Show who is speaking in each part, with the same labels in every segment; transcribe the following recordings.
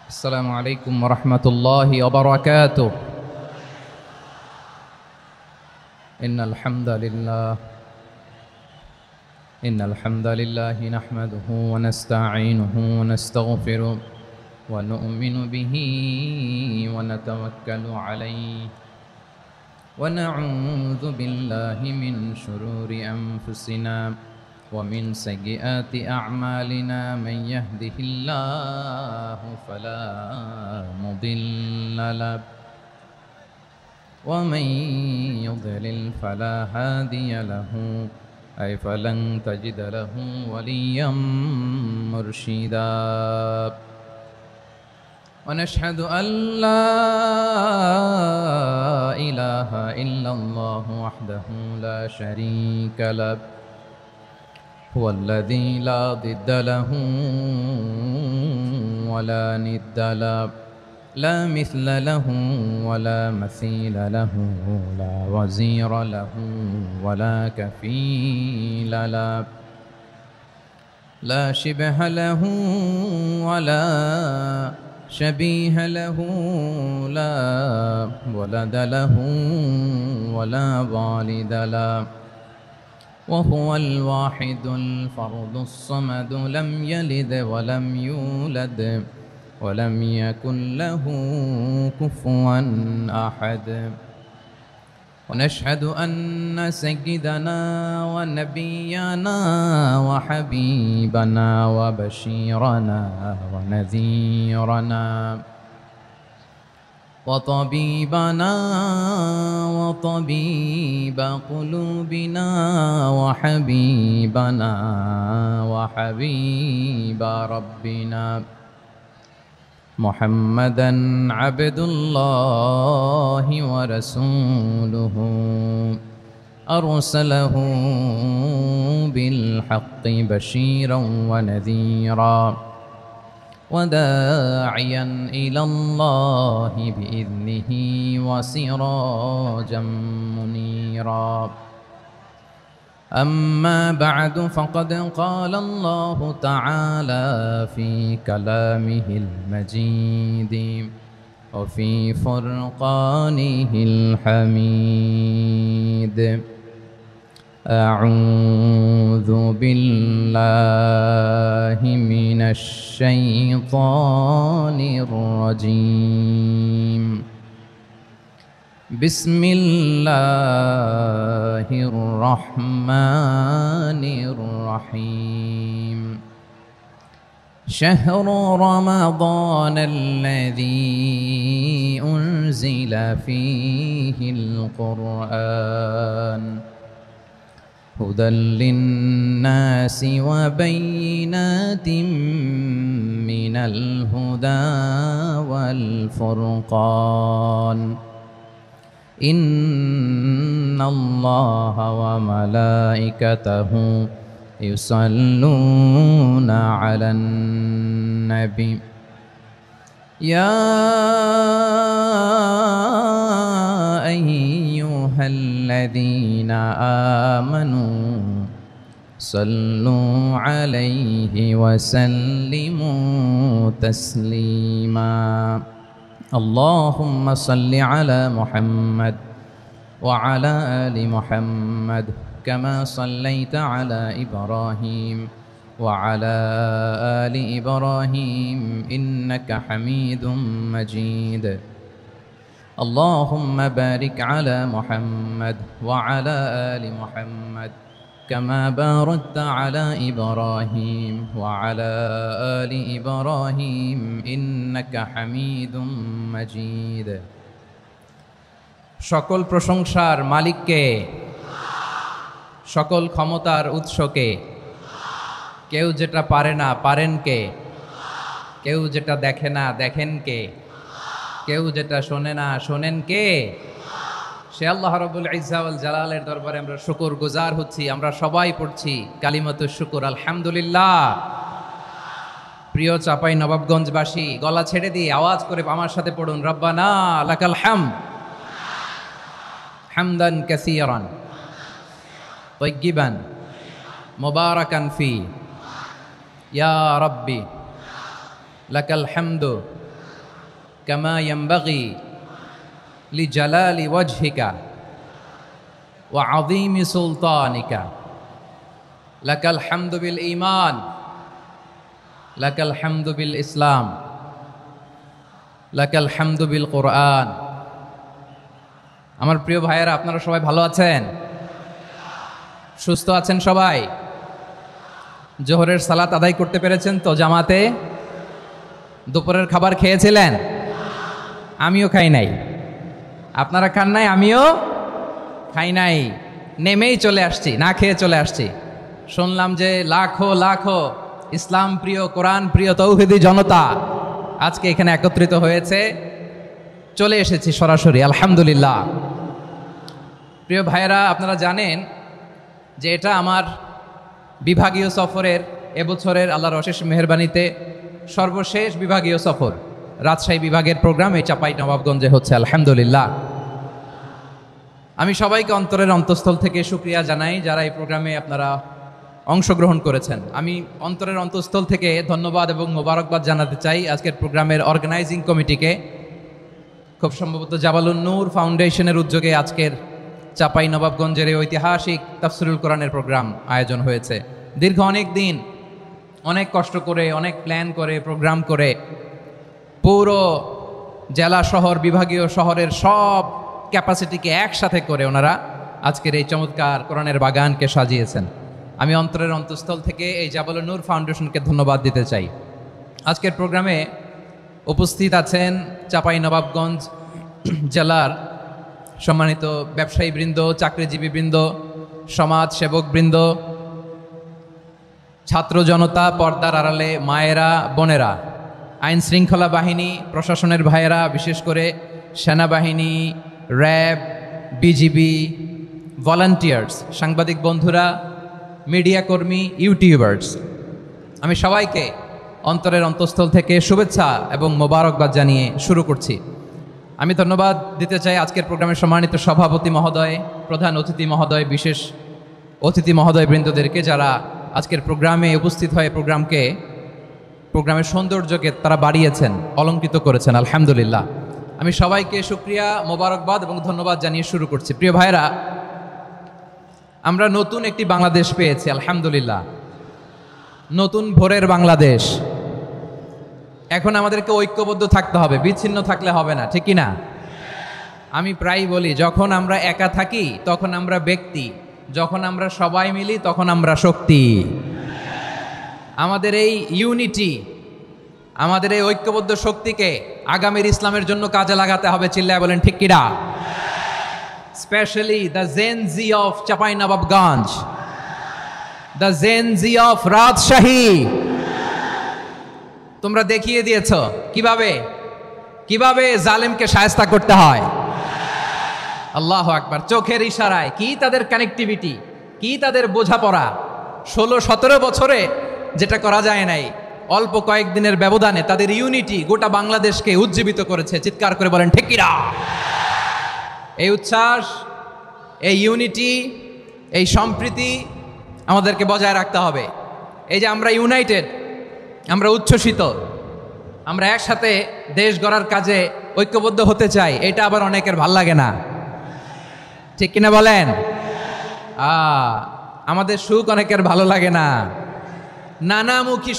Speaker 1: السلام عليكم ورحمة الله وبركاته. إن الحمد لله نحمده ونستعينه ونستغفره ونؤمن به ونتوكل عليه ونعوذ بالله من شرور أنفسنا ومن سيئات أعمالنا. من يهده الله فلا مضل له ومن يضلل فلا هادي له أي فلن تجد له وليا مرشدا. ونشهد أن لا إله إلا الله وحده لا شريك له هو الذي لا ضد له ولا ند له لا مثل له ولا مثيل له لا وزير له ولا كفيل له لا شبه له ولا شبيه له لا ولد له ولا والد له وهو الواحد الفرد الصمد لم يلد ولم يولد ولم يكن له كفوا أحد. ونشهد أن سيدنا ونبينا وحبيبنا وبشيرنا ونذيرنا وطبيبنا وطبيب قلوبنا وحبيبنا وحبيب ربنا محمدا عبد الله ورسوله أرسله بالحق بشيرا ونذيرا وداعيا إلى الله بإذنه وسراجا منيرا. أما بعد فقد قال الله تعالى في كلامه المجيد وفي فرقانه الحميد. أعوذ بالله من الشيطان الرجيم. بسم الله الرحمن الرحيم. شهر رمضان الذي أنزل فيه القرآن هدى للناس وبينات من الهدى والفرقان. إن الله وملائكته يصلون على النبي يا أيها الذين آمنوا صلوا عليه وسلموا تسليما. اللهم صل على محمد وعلى آل محمد كما صليت على إبراهيم وعلى آل إبراهيم إنك حميد مجيد. اللهم بارك على محمد وعلى آل محمد كما باركت على إبراهيم وعلى آل إبراهيم إنك حميد مجيد. সকল প্রশংসার মালিককে, সকল ক্ষমতার উৎসকে। কেউ যেটা পারে না পারেন কে, কেউ যেটা দেখে না দেখেন কে, কেউ যেটা শোনে না শোনেন কে? সে আল্লাহ রাব্বুল ইজ্জা ওয়াল জালালের দরবারে আমরা শুকর গুজার হচ্ছি। আমরা সবাই পড়ছি কালিমাতুশ শুকর আলহামদুলিল্লাহ। প্রিয় চাপাই নবাবগঞ্জবাসী, গলা ছেড়ে দিয়ে আওয়াজ করে আমার সাথে পড়ুন, রব্বানা লাকাল হামদ হামদান কাসীরান তাইয়্যিবান মুবারাকান ফি ইয়া রাব্বি লাকাল হামদু কামা ইয়ানবাগি লিজালালি ওয়াজহিকা ওয়া আযীমি সুলতানিকা লাকাল হামদু বিল ঈমান লাকাল হামদু বিল ইসলাম লাকাল হামদু বিল কুরআন। আমার প্রিয় ভাইয়েরা, আপনারা সবাই ভালো আছেন? সুস্থ আছেন সবাই? জোহরের সালাত আদায় করতে পেরেছেন তো জামাতে? দুপুরের খাবার খেয়েছিলেন? আমিও খাই নাই। আপনারা খান নাই, আমিও খাই নাই। নেমেই চলে আসছি, না খেয়ে চলে আসছি। শুনলাম যে লাখো লাখো ইসলাম প্রিয়, কোরআন প্রিয় তৌহিদি জনতা আজকে এখানে একত্রিত হয়েছে। চলে এসেছি সরাসরি, আলহামদুলিল্লাহ। প্রিয় ভাইয়েরা, আপনারা জানেন যে এটা আমার বিভাগীয় সফরের এবছরের আল্লাহর অশেষ মেহেরবানিতে সর্বশেষ বিভাগীয় সফর। রাজশাহী বিভাগের প্রোগ্রাম এই চাঁপাইনবাবগঞ্জে হচ্ছে, আলহামদুলিল্লাহ। আমি সবাইকে অন্তরের অন্তঃস্থল থেকে শুকরিয়া জানাই যারা এই প্রোগ্রামে আপনারা অংশগ্রহণ করেছেন। আমি অন্তরের অন্তঃস্থল থেকে ধন্যবাদ এবং মোবারকবাদ জানাতে চাই আজকের প্রোগ্রামের অর্গানাইজিং কমিটিকে। খুব সম্ভবত জাবালুন নূর ফাউন্ডেশনের উদ্যোগে আজকের চাঁপাইনবাবগঞ্জের এই ঐতিহাসিক তাফসিরুল কোরআনের প্রোগ্রাম আয়োজন হয়েছে। দীর্ঘ অনেক দিন, অনেক কষ্ট করে, অনেক প্ল্যান করে, প্রোগ্রাম করে পুরো জেলা শহর, বিভাগীয় শহরের সব ক্যাপাসিটিকে একসাথে করে ওনারা আজকের এই চমৎকার কোরআনের বাগানকে সাজিয়েছেন। আমি অন্তরের অন্তঃস্থল থেকে এই জাবালুন নূর ফাউন্ডেশনকে ধন্যবাদ দিতে চাই। আজকের প্রোগ্রামে উপস্থিত আছেন চাঁপাইনবাবগঞ্জ জেলার সম্মানিত ব্যবসায়ীবৃন্দ, চাকরিজীবীবৃন্দ, সমাজ সেবকবৃন্দ, ছাত্র জনতা, পর্দার আড়ালে মায়েরা, বোনেরা, আইন শৃঙ্খলা বাহিনী, প্রশাসনের ভাইয়েরা, বিশেষ করে সেনাবাহিনী, র্যাব, বিজিবি, ভলান্টিয়ার্স, সাংবাদিক বন্ধুরা, মিডিয়া কর্মী, ইউটিউবার্স, আমি সবাইকে অন্তরের অন্তঃস্থল থেকে শুভেচ্ছা এবং মোবারকবাদ জানিয়ে শুরু করছি। আমি ধন্যবাদ দিতে চাই আজকের প্রোগ্রামের সম্মানিত সভাপতি মহোদয়, প্রধান অতিথি মহোদয়, বিশেষ অতিথি মহোদয় বৃন্দদেরকে যারা আজকের প্রোগ্রামে উপস্থিত হয়ে প্রোগ্রামের সৌন্দর্যকে তারা বাড়িয়েছেন, অলঙ্কৃত করেছেন, আলহামদুলিল্লাহ। আমি সবাইকে শুকরিয়া, মোবারকবাদ এবং ধন্যবাদ জানিয়ে শুরু করছি। প্রিয় ভাইরা, আমরা নতুন একটি বাংলাদেশ পেয়েছি, আলহামদুলিল্লাহ। নতুন ভোরের বাংলাদেশ। এখন আমাদেরকে ঐক্যবদ্ধ থাকতে হবে, বিচ্ছিন্ন থাকলে হবে না, ঠিক কি না? আমি প্রায়ই বলি, যখন আমরা একা থাকি তখন আমরা ব্যক্তি, যখন আমরা সবাই মিলি তখন আমরা শক্তি। আমাদের এই ইউনিটি, আমাদের এই ঐক্যবদ্ধ শক্তিকে আগামীর ইসলামের জন্য কাজে লাগাতে হবে। চিল্লায় বলেন ঠিক কিনা? Specially the Gen Z of Chapainawabganj, the Gen Z of Rajshahi. তোমরা দেখিয়ে দিয়েছ কিভাবে জালেমকে শায়েস্তা করতে হয়। আল্লাহু আকবার। চোখের ইশারায় কি তাদের কানেক্টিভিটি, কি তাদের বোঝাপড়া। 16-17 বছরে যেটা করা যায় নাই, অল্প কয়েকদিনের ব্যবধানে তাদের ইউনিটি গোটা বাংলাদেশকে উজ্জীবিত করেছে। চিৎকার করে বলেন ঠিক কিনা? এই উচ্ছ্বাস, এই ইউনিটি, এই সম্প্রীতি আমাদেরকে বজায় রাখতে হবে। এই যে আমরা ইউনাইটেড, আমরা উচ্ছ্বসিত, আমরা একসাথে দেশ গড়ার কাজে ঐক্যবদ্ধ হতে চাই, এটা আবার অনেকের ভাল লাগে না, ঠিক কিনা বলেন? আমাদের সুখ অনেকের ভালো লাগে না। নানামুখী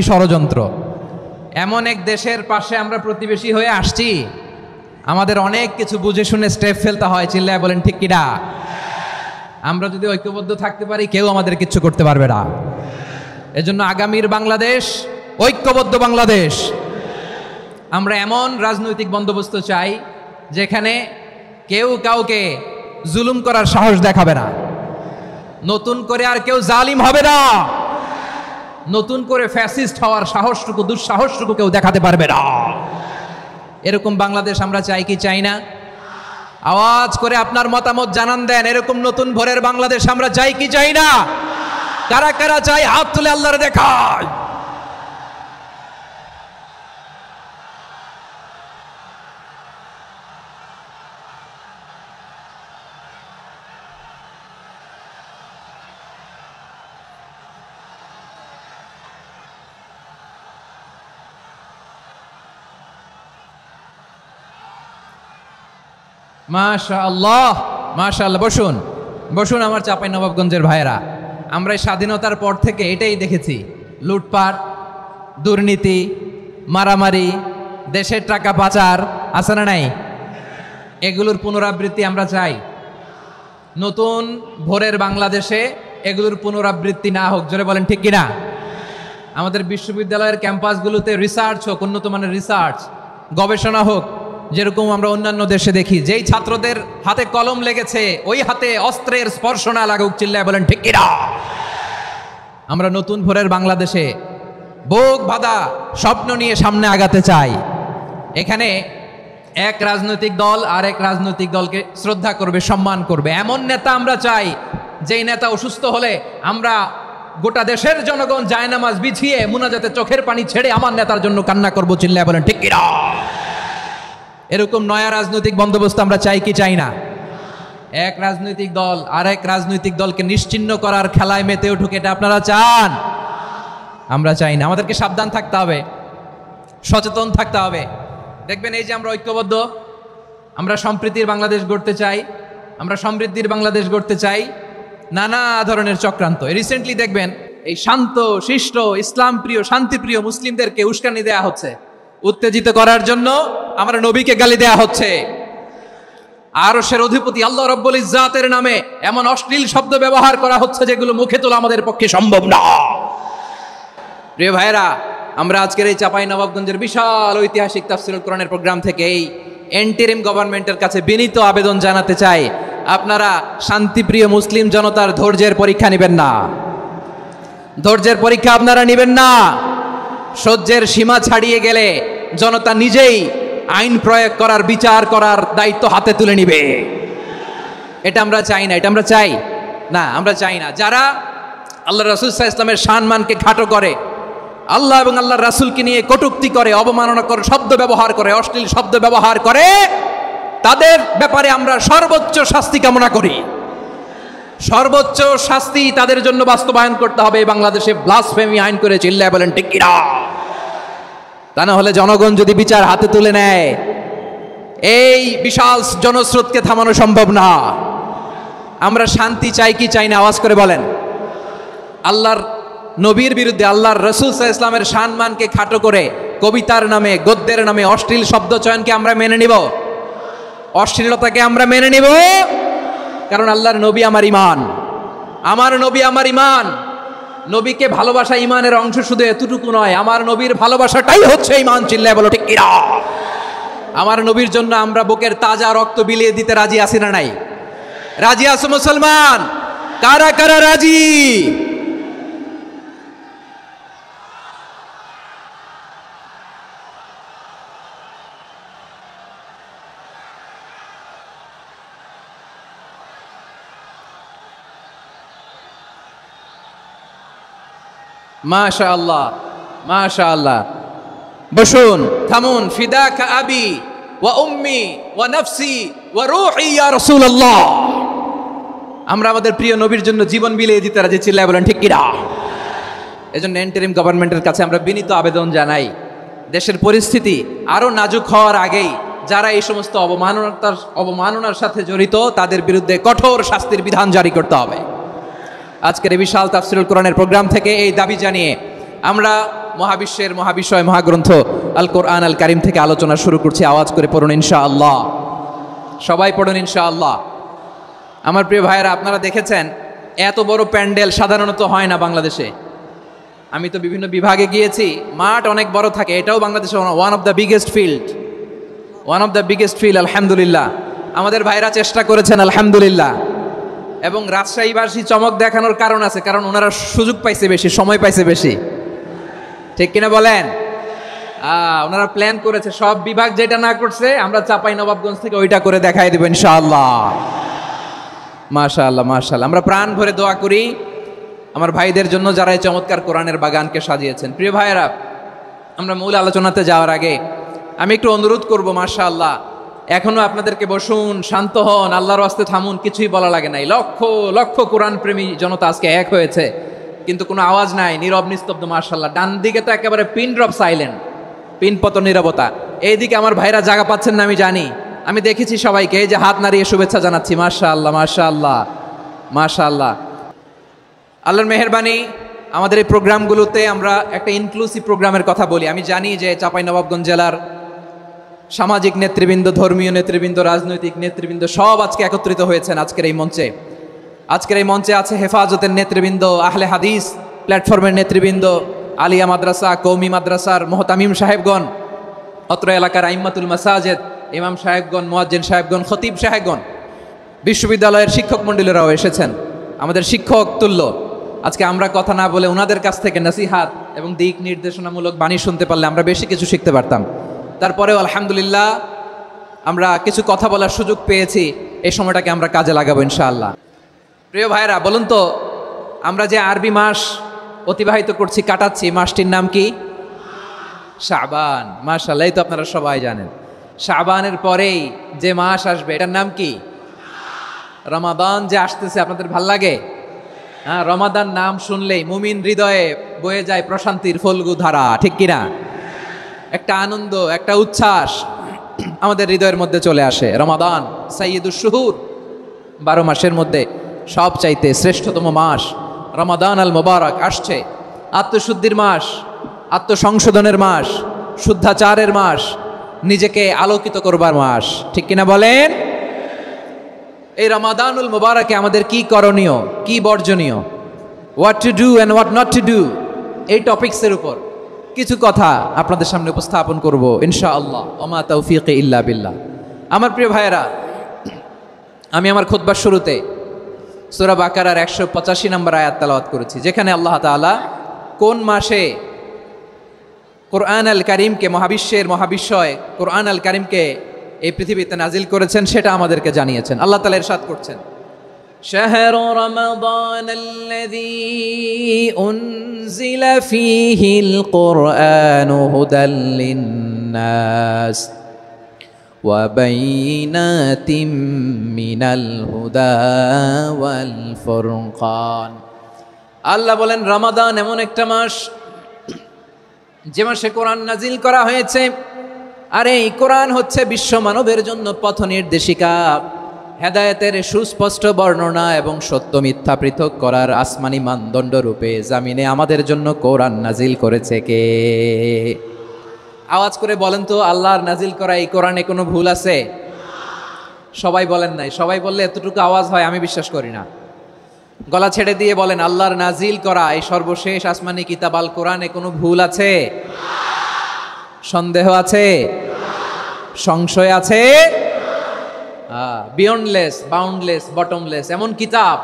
Speaker 1: ষড়যন্ত্র। এমন এক দেশের পাশে আমরা প্রতিবেশী হয়ে আসছি, আমাদের অনেক কিছু বুঝে শুনে স্টেপ ফেলতে হয়। চিল্লায় বলেন ঠিক কিনা? আমরা যদি ঐক্যবদ্ধ থাকতে পারি, কেউ আমাদের কিচ্ছু করতে পারবে না। এজন্য আগামীর বাংলাদেশ ঐক্যবদ্ধ বাংলাদেশ। আমরা এমন রাজনৈতিক বন্দোবস্ত চাই যেখানে কেউ কাউকে জুলুম করার সাহস দেখাবে না, নতুন করে আর কেউ জালিম হবে না, নতুন করে ফ্যাসিস্ট হওয়ার সাহসটুকু, দুঃসাহসটুকু কেউ দেখাতে পারবে না। এরকম বাংলাদেশ আমরা চাই কি চাই না? আওয়াজ করে আপনার মতামত জানান দেন। এরকম নতুন ভোরের বাংলাদেশ আমরা চাই কি চাই না? কারা কারা চাই হাত তুলে আল্লাহর দেখায়। মাশাআল্লাহ, মাশাআল্লাহ। বসুন বসুন আমার চাঁপাইনবাবগঞ্জের ভাইয়েরা। আমরা এই স্বাধীনতার পর থেকে এটাই দেখেছি, লুটপাট, দুর্নীতি, মারামারি, দেশের টাকা পাচার, আছে না নাই? এগুলোর পুনরাবৃত্তি আমরা চাই। নতুন ভোরের বাংলাদেশে এগুলোর পুনরাবৃত্তি না হোক, জোরে বলেন ঠিক কিনা? আমাদের বিশ্ববিদ্যালয়ের ক্যাম্পাসগুলোতে রিসার্চ হোক, উন্নত মানের রিসার্চ, গবেষণা হোক, যেরকম আমরা অন্যান্য দেশে দেখি। যেই ছাত্রদের হাতে কলম লেগেছে ওই হাতে অস্ত্রের স্পর্শ না লাগুক, চিল্লায় বলেন ঠিক কিনা? আমরা নতুন ভোরের বাংলাদেশে বুক বাঁধা স্বপ্ন নিয়ে সামনে আগাতে চাই। এখানে এক রাজনৈতিক দল আর এক রাজনৈতিক দলকে শ্রদ্ধা করবে, সম্মান করবে, এমন নেতা আমরা চাই যেই নেতা অসুস্থ হলে আমরা গোটা দেশের জনগণ জায়নামাজ বিছিয়ে মুনাজাতে চোখের পানি ছেড়ে আমার নেতার জন্য কান্না করবো, চিল্লায় বলেন ঠিক কিনা? এরকম নয়া রাজনৈতিক বন্দোবস্ত আমরা চাই কি চাই না? এক রাজনৈতিক দল আর এক রাজনৈতিক দলকে নিশ্চিহ্ন করার খেলায় মেতে উঠুক, এটা আপনারা চান? আমরা চাই না। আমাদেরকে সাবধান থাকতে হবে, সচেতন থাকতে হবে। দেখবেন এই যে আমরা ঐক্যবদ্ধ, আমরা সম্প্রীতির বাংলাদেশ গড়তে চাই, আমরা সমৃদ্ধির বাংলাদেশ গড়তে চাই, নানা ধরনের চক্রান্ত। রিসেন্টলি দেখবেন এই শান্ত শিষ্ট ইসলাম প্রিয় শান্তিপ্রিয় মুসলিমদেরকে উস্কানি দেয়া হচ্ছে, উত্তেজিত করার জন্য আমরা নবীকে গালি দেয়া হচ্ছে। আরশের অধিপতি আল্লাহ রাব্বুল ইজ্জাতের নামে এমন অশ্লীল শব্দ ব্যবহার করা হচ্ছে যেগুলো মুখে তোলা আমাদের পক্ষে সম্ভব না। প্রিয় ভাইরা, আমরা আজকের এই চাঁপাইনবাবগঞ্জের বিশাল ঐতিহাসিক তাফসীরুল কোরআনের প্রোগ্রাম থেকে এই এন্টিরিম গভর্নমেন্টের কাছে বিনীত আবেদন জানাতে চাই, আপনারা শান্তিপ্রিয় মুসলিম জনতার ধৈর্যের পরীক্ষা নেবেন না। ধৈর্যের পরীক্ষা আপনারা নেবেন না। সহ্যের সীমা ছাড়িয়ে গেলে জনতা নিজেই আইন প্রয়োগ করার, বিচার করার দায়িত্ব হাতে তুলে নিবে। এটা আমরা চাই না, এটা আমরা চাই না, আমরা চাই না। যারা আল্লাহ রাসূল সাল্লাল্লাহু আলাইহি ওয়াসাল্লামের সম্মানকে খাটো করে, আল্লাহ এবং আল্লাহর রাসূলকে নিয়ে কটূক্তি করে, অবমাননা করে, শব্দ ব্যবহার করে, অশ্লীল শব্দ ব্যবহার করে, তাদের ব্যাপারে আমরা সর্বোচ্চ শাস্তি কামনা করি। সর্বোচ্চ শাস্তি তাদের জন্য বাস্তবায়ন করতে হবে। বাংলাদেশে ব্লাসফেমি আইন করে, চিল্লায় বলেন ঠিক কিনা? তা না হলে জনগণ যদি বিচার হাতে তুলে নেয়, এই বিশাল জনস্রোতকে থামানো সম্ভব না। আমরা শান্তি চাই কি চাই না? আওয়াজ করে বলেন। আল্লাহর নবীর বিরুদ্ধে, আল্লাহর রাসূল সাল্লাল্লাহু আলাইহি ওয়াসাল্লামের সম্মানকে খাটো করে কবিতার নামে, গদ্যের নামে অশ্লীল শব্দ চয়নকে আমরা মেনে নিব? অশ্লীলতাকে আমরা মেনে নিব? কারণ আল্লাহর নবী আমার ইমান, আমার নবী আমার ইমান। নবীকে ভালোবাসা ইমানের অংশ শুধু এতটুকু নয়, আমার নবীর ভালোবাসাটাই হচ্ছে ইমান, চিল্লায় বলো ঠিক কিনা? আমার নবীর জন্য আমরা বুকের তাজা রক্ত বিলিয়ে দিতে রাজি আছি না নাই? রাজি আছো মুসলমান? কারা কারা রাজি? মাশাআল্লাহ, মাশাআল্লাহ। বসুন, থামুন। ফিদাকা আবি ওয়া উম্মি ওয়া নাফসি ওয়া রূহি ইয়া রাসূলুল্লাহ। আমরা আমাদের প্রিয় নবীর জন্য জীবন বিলিয়ে দিতে রাজি, চিল্লায় বলেন ঠিক কিনা? এজন্য ইন্টারিম গভর্নমেন্টের কাছে আমরা বিনীত আবেদন জানাই, দেশের পরিস্থিতি আরো নাজুক হওয়ার আগেই যারা এই সমস্ত অবমাননার সাথে জড়িত তাদের বিরুদ্ধে কঠোর শাস্তির বিধান জারি করতে হবে। আজকের এই বিশাল তাফসীরুল কোরআনের প্রোগ্রাম থেকে এই দাবি জানিয়ে আমরা মহাবিশ্বের মহাবিষয় মহাগ্রন্থ আল কোরআন আল কারীম থেকে আলোচনা শুরু করছি। আওয়াজ করে পড়ুন ইনশাআল্লাহ। সবাই পড়ুন ইনশাআল্লাহ। আমার প্রিয় ভাইয়েরা, আপনারা দেখেছেন এত বড় প্যান্ডেল সাধারণত হয় না বাংলাদেশে। আমি তো বিভিন্ন বিভাগে গিয়েছি, মাঠ অনেক বড় থাকে। এটাও বাংলাদেশে one of the biggest field, আলহামদুলিল্লাহ। আমাদের ভাইরা চেষ্টা করেছেন, আলহামদুলিল্লাহ। এবং রাজশাহীবাসী চমক দেখানোর কারণ আছে, কারণ ওনারা সুযোগ পাইছে বেশি, সময় পাইছে বেশি, ঠিক কিনা বলেন? ওনারা প্ল্যান করেছে, সব বিভাগ যেটা না করছে আমরা চাঁপাইনবাবগঞ্জ থেকে ওইটা করে দেখাই দেব ইনশাআল্লাহ। মাশাআল্লাহ, মাশাআল্লাহ। আমরা প্রাণ ভরে দোয়া করি আমার ভাইদের জন্য যারা এই চমৎকার কোরআনের বাগানকে সাজিয়েছেন। প্রিয় ভাইয়েরা, আমরা মূল আলোচনাতে যাওয়ার আগে আমি একটু অনুরোধ করব, মাশাআল্লাহ, এখনো আপনাদেরকে বসুন, শান্ত হন, আল্লাহর ওয়াস্তে থামুন, কিছুই বলা লাগে নাই। লক্ষ লক্ষ কোরআন প্রেমী জনতা আজকে এক হয়েছে, কিন্তু কোনো আওয়াজ নাই, নীরব নিস্তব্ধ। মাশাআল্লাহ। ডান দিকে তো একেবারে পিন ড্রপ সাইলেন্ট, পিন পতন নীরবতা। এইদিকে আমার ভাইরা জায়গা পাচ্ছেন না আমি জানি, আমি দেখেছি সবাইকে এই যে হাত নাড়িয়ে শুভেচ্ছা জানাচ্ছি, মাশাআল্লাহ মাশাআল্লাহ মাশাআল্লাহ। আল্লাহর মেহেরবানি, আমাদের এই প্রোগ্রামগুলোতে আমরা একটা ইনক্লুসিভ প্রোগ্রামের কথা বলি। আমি জানি যে চাঁপাইনবাবগঞ্জ জেলার সামাজিক নেতৃবৃন্দ, ধর্মীয় নেতৃবৃন্দ, রাজনৈতিক নেতৃবৃন্দ সব আজকে একত্রিত হয়েছেন আজকের এই মঞ্চে। আজকের এই মঞ্চে আছে হেফাজতের নেতৃবৃন্দ, আহলে হাদিস প্ল্যাটফর্মের নেতৃবৃন্দ, আলিয়া মাদ্রাসা, কৌমি মাদ্রাসার মোহতামিম সাহেবগণ, অত্র এলাকার আইম্মাতুল মাসাজিদ, ইমাম সাহেবগণ, মুয়াজ্জিন সাহেবগণ, খতিব সাহেবগণ, বিশ্ববিদ্যালয়ের শিক্ষক মণ্ডলীরাও এসেছেন, আমাদের শিক্ষক তুল্য। আজকে আমরা কথা না বলে ওনাদের কাছ থেকে নসিহাত এবং দিক নির্দেশনামূলক বাণী শুনতে পারলে আমরা বেশি কিছু শিখতে পারতাম। তারপরেও আলহামদুলিল্লাহ আমরা কিছু কথা বলার সুযোগ পেয়েছি, এই সময়টাকে আমরা কাজে লাগাবো ইনশাআল্লাহ। প্রিয় ভাইরা, বলুন তো, আমরা যে আরবি মাস অতিবাহিত করছি, কাটাচ্ছি, মাসটির নাম কি? শাবান। মাশাআল্লাহ, এই তো আপনারা সবাই জানেন। শাবানের পরেই যে মাস আসবে এটার নাম কি? রমাদান যে আসতেছে, আপনাদের ভাল লাগে? হ্যাঁ, রমাদান নাম শুনলেই মুমিন হৃদয়ে বয়ে যায় প্রশান্তির ফল্গু ধারা, ঠিক কিনা? একটা আনন্দ, একটা উচ্ছ্বাস আমাদের হৃদয়ের মধ্যে চলে আসে। রমাদান সাইয়্যিদুশ শুহুর, 12 মাসের মধ্যে সবচাইতে শ্রেষ্ঠতম মাস রমাদান আল মুবারক আসছে। আত্মশুদ্ধির মাস, আত্মসংশোধনের মাস, শুদ্ধাচারের মাস, নিজেকে আলোকিত করবার মাস, ঠিক কিনা বলেন? এই রমাদানুল মুবারকে আমাদের কি করণীয়, কি বর্জনীয়, what to do and what not to do, এই টপিকসের উপর কিছু কথা আপনাদের সামনে উপস্থাপন করব ইনশাআল্লাহ। ওমা তাওফীকি ইল্লা বিল্লাহ। আমার প্রিয় ভাইয়েরা, আমি আমার খুতবার শুরুতে সূরা বাকারার 185 নম্বর আয়াত তেলাওয়াত করেছি, যেখানে আল্লাহ তাআলা কোন মাসে কোরআন আল কারীমকে, মহাবিশ্বের মহাবিশ্বয় কোরআন আল কারীমকে এই পৃথিবীতে নাজিল করেছেন সেটা আমাদেরকে জানিয়েছেন। আল্লাহ তাআলা ইরশাদ করছেন, শাহরু রমাদানাল্লাযী উনজিলা ফীহিল কুরআনু হুদাল লিন্নাস ওয়া বাইনাতিম মিনাল হুদা ওয়াল ফুরকান। আল্লাহ বলেন, রমাদান এমন একটা মাস যে মাসে কোরআন নাজিল করা হয়েছে, আর এই কোরআন হচ্ছে বিশ্ব মানবের জন্য পথ নির্দেশিকা, হেদায়েতের সুস্পষ্ট বর্ণনা এবং সত্য মিথ্যা পৃথক করার আসমানি মানদণ্ড রূপে জামিনে আমাদের জন্য কোরআন নাজিল করেছে কে? আওয়াজ করে বলেন তো, আল্লাহর নাজিল করা এই কোরআনে কোনো ভুল আছে? সবাই বলেন নাই। সবাই বললে এতটুকু আওয়াজ হয় আমি বিশ্বাস করি না। গলা ছেড়ে দিয়ে বলেন, আল্লাহর নাজিল করা এই সর্বশেষ আসমানি কিতাব আল কোরআনে কোনো ভুল আছে? সন্দেহ আছে? সংশয় আছে? বিয়ন্ডলেস, বাউন্ডলেস, বটমলেস, এমন কিতাব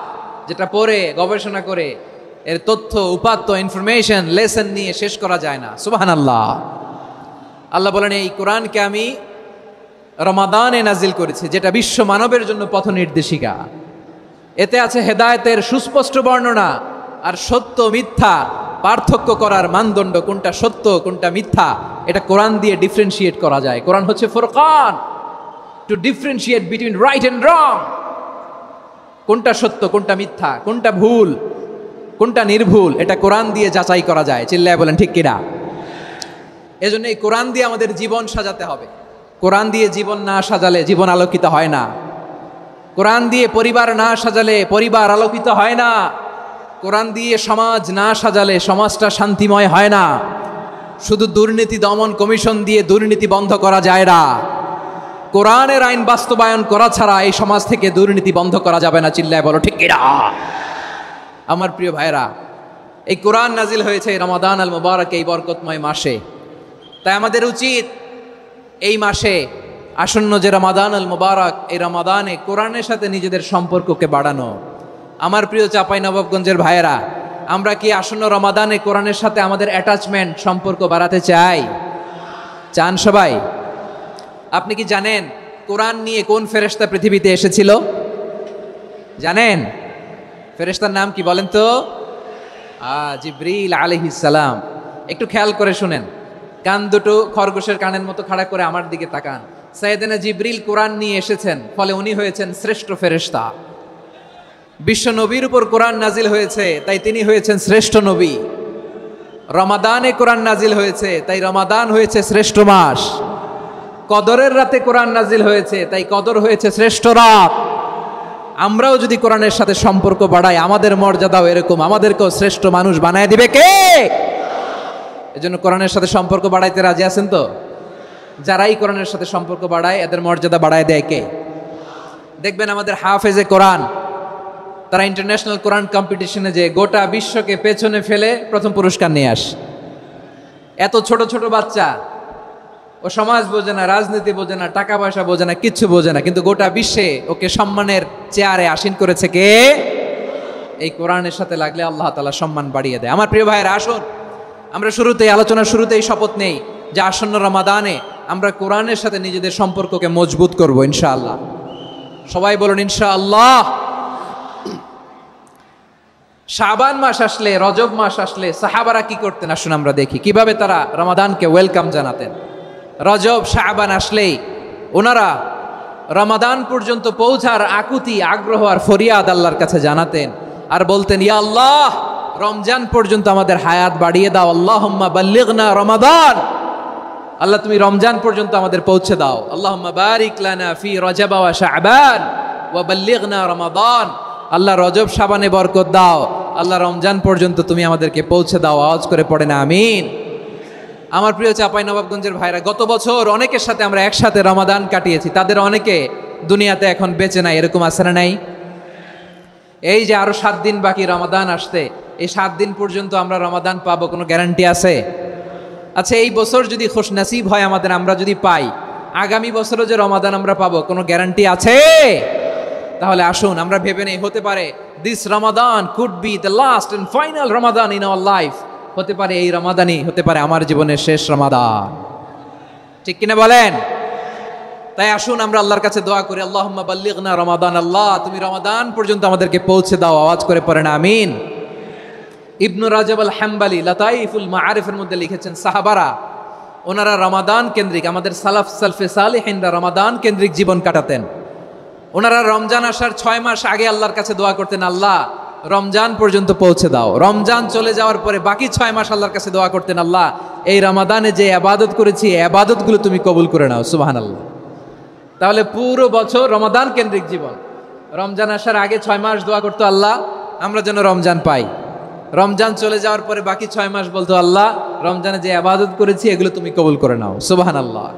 Speaker 1: যেটা পড়ে গবেষণা করে এর তথ্য, উপাত্ত, ইনফরমেশন, লেসন নিয়ে শেষ করা যায় না। সুবহানাল্লাহ। আল্লাহ বলেন, এই কোরআনকে আমি রমাদানে নাজিল করেছি, যেটা বিশ্ব মানবের জন্য পথ নির্দেশিকা। এতে আছে হেদায়েতের সুস্পষ্ট বর্ণনা, আর সত্য মিথ্যা পার্থক্য করার মানদণ্ড, কোনটা সত্য কোনটা মিথ্যা, এটা কোরআন দিয়ে ডিফারেন্সিয়েট করা যায়। কোরআন হচ্ছে ফুরকান, to differentiate between right and wrong. কোনটা সত্য, কোনটা মিথ্যা, কোনটা ভুল, কোনটা নির্ভুল, এটা কোরআন দিয়ে যাচাই করা যায়। চিল্লায় বলেন ঠিক কিনা? এজন্য এই কোরআন দিয়ে আমাদের জীবন সাজাতে হবে। কোরআন দিয়ে জীবন না সাজালে জীবন আলোকিত হয় না। কোরআন দিয়ে পরিবার না সাজালে পরিবার আলোকিত হয় না। কোরআন দিয়ে সমাজ না সাজালে সমাজটা শান্তিময় হয় না। শুধু দুর্নীতি দমন কমিশন দিয়ে দুর্নীতি বন্ধ করা যায় না। কোরআনের আইন বাস্তবায়ন করা ছাড়া এই সমাজ থেকে দুর্নীতি বন্ধ করা যাবে না। চিল্লায় বলো ঠিক কিনা? আমার প্রিয় ভাইরা, এই কোরআন নাজিল হয়েছে রমাদান আল মুবারক, এই বরকতময় মাসে। তাই আমাদের উচিত এই মাসে আসন্ন যে রমাদান আল মুবারক, এই রমাদানে কোরআনের সাথে নিজেদের সম্পর্ককে বাড়ানো। আমার প্রিয় চাঁপাইনবাবগঞ্জের ভাইয়েরা, আমরা কি আসন্ন রমাদানে কোরআনের সাথে আমাদের অ্যাটাচমেন্ট, সম্পর্ক বাড়াতে চাই? চান সবাই? আপনি কি জানেন কোরআন নিয়ে কোন ফেরেশতা পৃথিবীতে এসেছিল? জানেন? ফেরেশতার নাম কি বলেন তো? জিবরিল আলাইহিস সালাম। একটু খেয়াল করে শুনেন, কান দুটো খরগোশের কানের মতো খাড়া করে আমার দিকে তাকান। সাইয়েদনা জিবরিল কোরআন নিয়ে এসেছেন, ফলে উনি হয়েছেন শ্রেষ্ঠ ফেরেশতা। বিশ্ব নবীর উপর কোরআন নাজিল হয়েছে, তাই তিনি হয়েছেন শ্রেষ্ঠ নবী। রমাদানে কোরআন নাজিল হয়েছে, তাই রমাদান হয়েছে শ্রেষ্ঠ মাস। কদরের রাতে কোরআন নাজিল হয়েছে, তাই কদর হয়েছে শ্রেষ্ঠ রাত। আমরাও যদি কোরআনের সাথে সম্পর্ক বাড়াই, আমাদের মর্যাদাও এরকম, আমাদেরকেও শ্রেষ্ঠ মানুষ বানায় দিবে কে? এজন্য কোরআনের সাথে সম্পর্ক বাড়াইতে রাজি আছেন তো? যারাই কোরআনের সাথে সম্পর্ক বাড়ায় এদের মর্যাদা বাড়ায় দেয় কে? দেখবেন আমাদের হাফেজে কোরআন, তারা ইন্টারন্যাশনাল কোরআন কম্পিটিশনে যে গোটা বিশ্বকে পেছনে ফেলে প্রথম পুরস্কার নিয়ে আসে। এত ছোট ছোট বাচ্চা, ও সমাজ বোঝে না, রাজনীতি বোঝে না, টাকা পয়সা বোঝে না, কিচ্ছু বোঝে না, কিন্তু গোটা বিশ্বে ওকে সম্মানের চেয়ারে আসীন করেছে কে? এই কোরআনের সাথে লাগলে আল্লাহ তাআলা সম্মান বাড়িয়ে দেয়। আমার প্রিয় ভাইয়েরা, আসুন আমরা আলোচনার শুরুতেই শপথ নেই যে আসন্ন রমাদানে আমরা কোরআনের সাথে নিজেদের সম্পর্ককে মজবুত করব ইনশাআল্লাহ। সবাই বলুন ইনশাআল্লাহ। শাবান মাস আসলে, রজব মাস আসলে সাহাবারা কি করতেন আসুন আমরা দেখি, কিভাবে তারা রমাদানকে ওয়েলকাম জানাতেন। রজব শাবান আসলেই ওনারা রমাদান পর্যন্ত পৌঁছার আকুতি, আগ্রহ আর ফরিয়াদ আল্লাহর কাছে জানাতেন আর বলতেন, ইয়া আল্লাহ, রমজান পর্যন্ত আমাদের হায়াত বাড়িয়ে দাও। আল্লাহুম্মা বাল্লিগনা রমাদান, আল্লাহ তুমি রমজান পর্যন্ত আমাদের পৌঁছে দাও। আল্লাহুম্মা বারিক লানা ফি রজব ওয়া শাবান ওয়া বাল্লিগনা রমাদান, আল্লাহ রজব শাবানে বরকত দাও, আল্লাহ রমজান পর্যন্ত তুমি আমাদেরকে পৌঁছে দাও। আওয়াজ করে পড়েন আমিন। আমার প্রিয় চাঁপাইনবাবগঞ্জের ভাইরা, গত বছর অনেকের সাথে আমরা একসাথে রমাদান কাটিয়েছি, তাদের অনেকে দুনিয়াতে এখন বেঁচে নাই, এরকম আছে না নাই? এই যে আরো 7 দিন বাকি রমাদান আসতে, এই 7 দিন পর্যন্ত আমরা রমাদান পাবো, কোনো গ্যারান্টি আছে? আচ্ছা, এই বছর যদি খুশনসিব হয় আমাদের, আমরা যদি পাই, আগামী বছরও যে রমাদান আমরা পাবো, কোনো গ্যারান্টি আছে? তাহলে আসুন আমরা ভেবে নেই, হতে পারে this Ramadan could be the last and final Ramadan in our life. হতে পারে এই রমাদানই হতে পারে আমার জীবনের শেষ রমাদান, ঠিক কিনা বলেন? তাই আসুন আমরা আল্লাহর কাছে দোয়া করি, আল্লাহুম্মা বাল্লিগনা রমাদান, আল্লাহ তুমি রমাদান পর্যন্ত আমাদেরকে পৌঁছে দাও। আওয়াজ করে পড়েন আমিন। ইবনু রাজব আল হাম্বালি লাতাইফুল মাআরিফের মধ্যে লিখেছেন, সাহাবারা ওনারা রমাদান কেন্দ্রিক, আমাদের সালফে সালেহিনরা রমাদান কেন্দ্রিক জীবন কাটাতেন। ওনারা রমজান আসার 6 মাস আগে আল্লাহর কাছে দোয়া করতেন, আল্লাহ রমজান পর্যন্ত পৌঁছে দাও। রমজান চলে যাওয়ার পরে বাকি 6 মাস আল্লাহর কাছে দোয়া করতেন, আল্লাহ এই রমাদানে যে ইবাদত করেছি, এই ইবাদতগুলো তুমি কবুল করে নাও। সুবহানাল্লাহ। তাহলে পুরো বছর রমাদান কেন্দ্রিক জীবন। রমজান আসার আগে 6 মাস দোয়া করতো, আল্লাহ আমরা যেন রমজান পাই। রমজান চলে যাওয়ার পরে বাকি 6 মাস বলতো, আল্লাহ রমজানে যে ইবাদত করেছি এগুলো তুমি কবুল করে নাও। সুবহানাল্লাহ।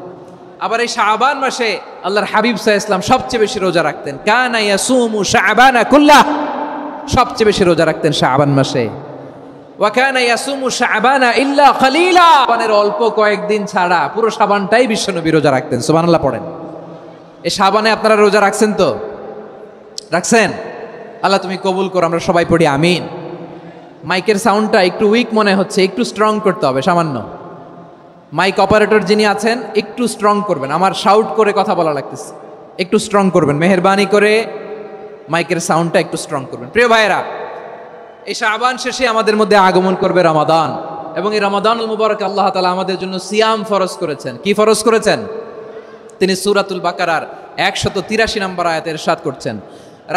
Speaker 1: আবার এই শাবান মাসে আল্লাহর হাবিব সাল্লাল্লাহু আলাইহি ওয়াসাল্লাম সবচেয়ে বেশি রোজা রাখতেন। কানা ইয়াসুমু শাবানা কুল্লাহ, সবচেয়ে বেশি রোজা রাখতেন শাবান মাসে। ওয়া কানা ইয়াসুমু শাবানা ইল্লা কলিলা, শাবানের অল্প কয়েকদিন ছাড়া পুরো শাবানটাই বিশ্বনবী রোজা রাখতেন। সুবহানাল্লাহ পড়েন। এই শাবানে আপনারা রোজা রাখছেন তো? রাখছেন? আল্লাহ তুমি কবুল করো, আমরা সবাই পড়ি আমিন। মাইকের সাউন্ডটা একটু উইক মনে হচ্ছে, একটু স্ট্রং করতে হবে সামান্য। মাইক অপারেটর যিনি আছেন একটু স্ট্রং করবেন, আমার শাউট করে কথা বলা লাগতেছে, একটু স্ট্রং করবেন মেহেরবানি করে, মাইকের সাউন্ডটা একটু স্ট্রং করবেন। প্রিয় ভাইয়েরা, এই শাবান শেষে আমাদের মধ্যে আগমন করবে রমাদান, এবং এই রমাদানুল মুবারক আল্লাহ তাআলা আমাদের জন্য সিয়াম ফরজ করেছেন। কি ফরজ করেছেন? তিনি সূরাতুল বাকারার 183 নম্বর আয়াতে ইরশাদ করছেন,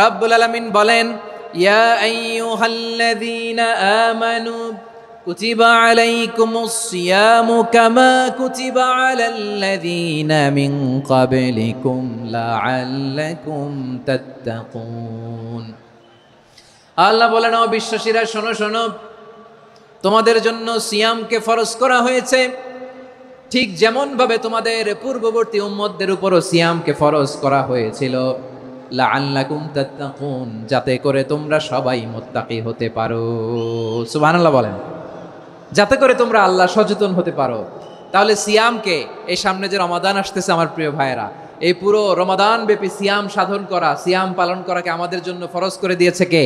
Speaker 1: রব্বুল আলামিন বলেন, ইয়া আইয়ুহাল্লাযীনা আমানু কুতিবা আলাইকুমুস সিয়ামু কামা কুতিবা আলাল্লাযীনা মিন ক্বাবলিকুম লাআল্লাকুম তাত্তাকুন। আল্লাহ বলেন, ও বিশ্বাসীরা শোনো শোনো, তোমাদের জন্য সিয়ামকে ফরজ করা হয়েছে, ঠিক যেমন ভাবে তোমাদের পূর্ববর্তী উম্মতদের উপরও সিয়ামকে ফরজ করা হয়েছিল, লাআল্লাকুম তাত্তাকুন, যাতে করে তোমরা সবাই মুত্তাকি হতে পারো। সুবহানাল্লাহ বলেন, যাতে করে তোমরা আল্লাহ সচেতন হতে পারো। তাহলে সিয়ামকে, এই সামনে যে রমাদান আসতেছে আমার প্রিয় ভাইয়েরা, এই পুরো রমাদান ব্যাপী সিয়াম সাধন করা, সিয়াম পালন করাকে আমাদের জন্য ফরজ করে দিয়েছে কে?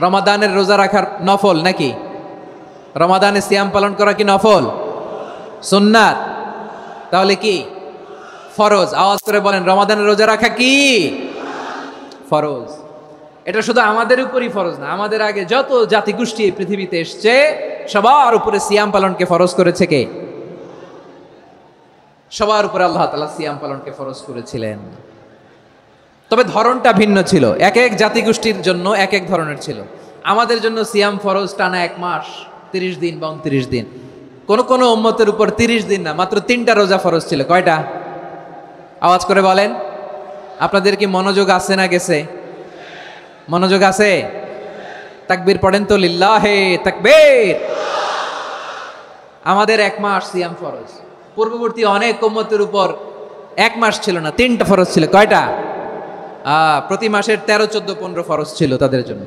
Speaker 1: রমাদানের রোজা রাখার নফল নাকি? রমাদানে সিয়াম পালন করা কি নফল? সুন্নাত। তাহলে কি ফরজ? আওয়াজ করে বলেন, রমাদানের রোজা রাখা কি ফরজ? এটা শুধু আমাদের উপরই ফরজ না, আমাদের আগে যত জাতিগোষ্ঠী এই পৃথিবীতে এসছে সবার উপরে সিয়াম পালনকে ফরজ করেছে কে? সবার উপরে আল্লাহ তাআলা সিয়াম পালনকে ফরজ করেছিলেন। তবে ধরনটা ভিন্ন ছিল, এক এক জাতিগোষ্ঠীর জন্য এক এক ধরনের ছিল। আমাদের জন্য সিয়াম ফরজ টানা 1 মাস 30 দিন বা 29 দিন। কোন কোন উম্মতের উপর 30 দিন না, মাত্র 3টা রোজা ফরজ ছিল। কয়টা? আওয়াজ করে বলেন, আপনাদের কি মনোযোগ আছে না গেছে? মনোযোগ আছে? তাকবীর পড়েন তো, লিল্লাহে তাকবীর। আমাদের 1 মাস সিয়াম ফরজ। পূর্ববর্তী অনেক উম্মতের উপর 1 মাস ছিল না, 3টা ফরজ ছিল। কয়টা? প্রতি মাসের 13, 14, 15 ফরজ ছিল তাদের জন্য।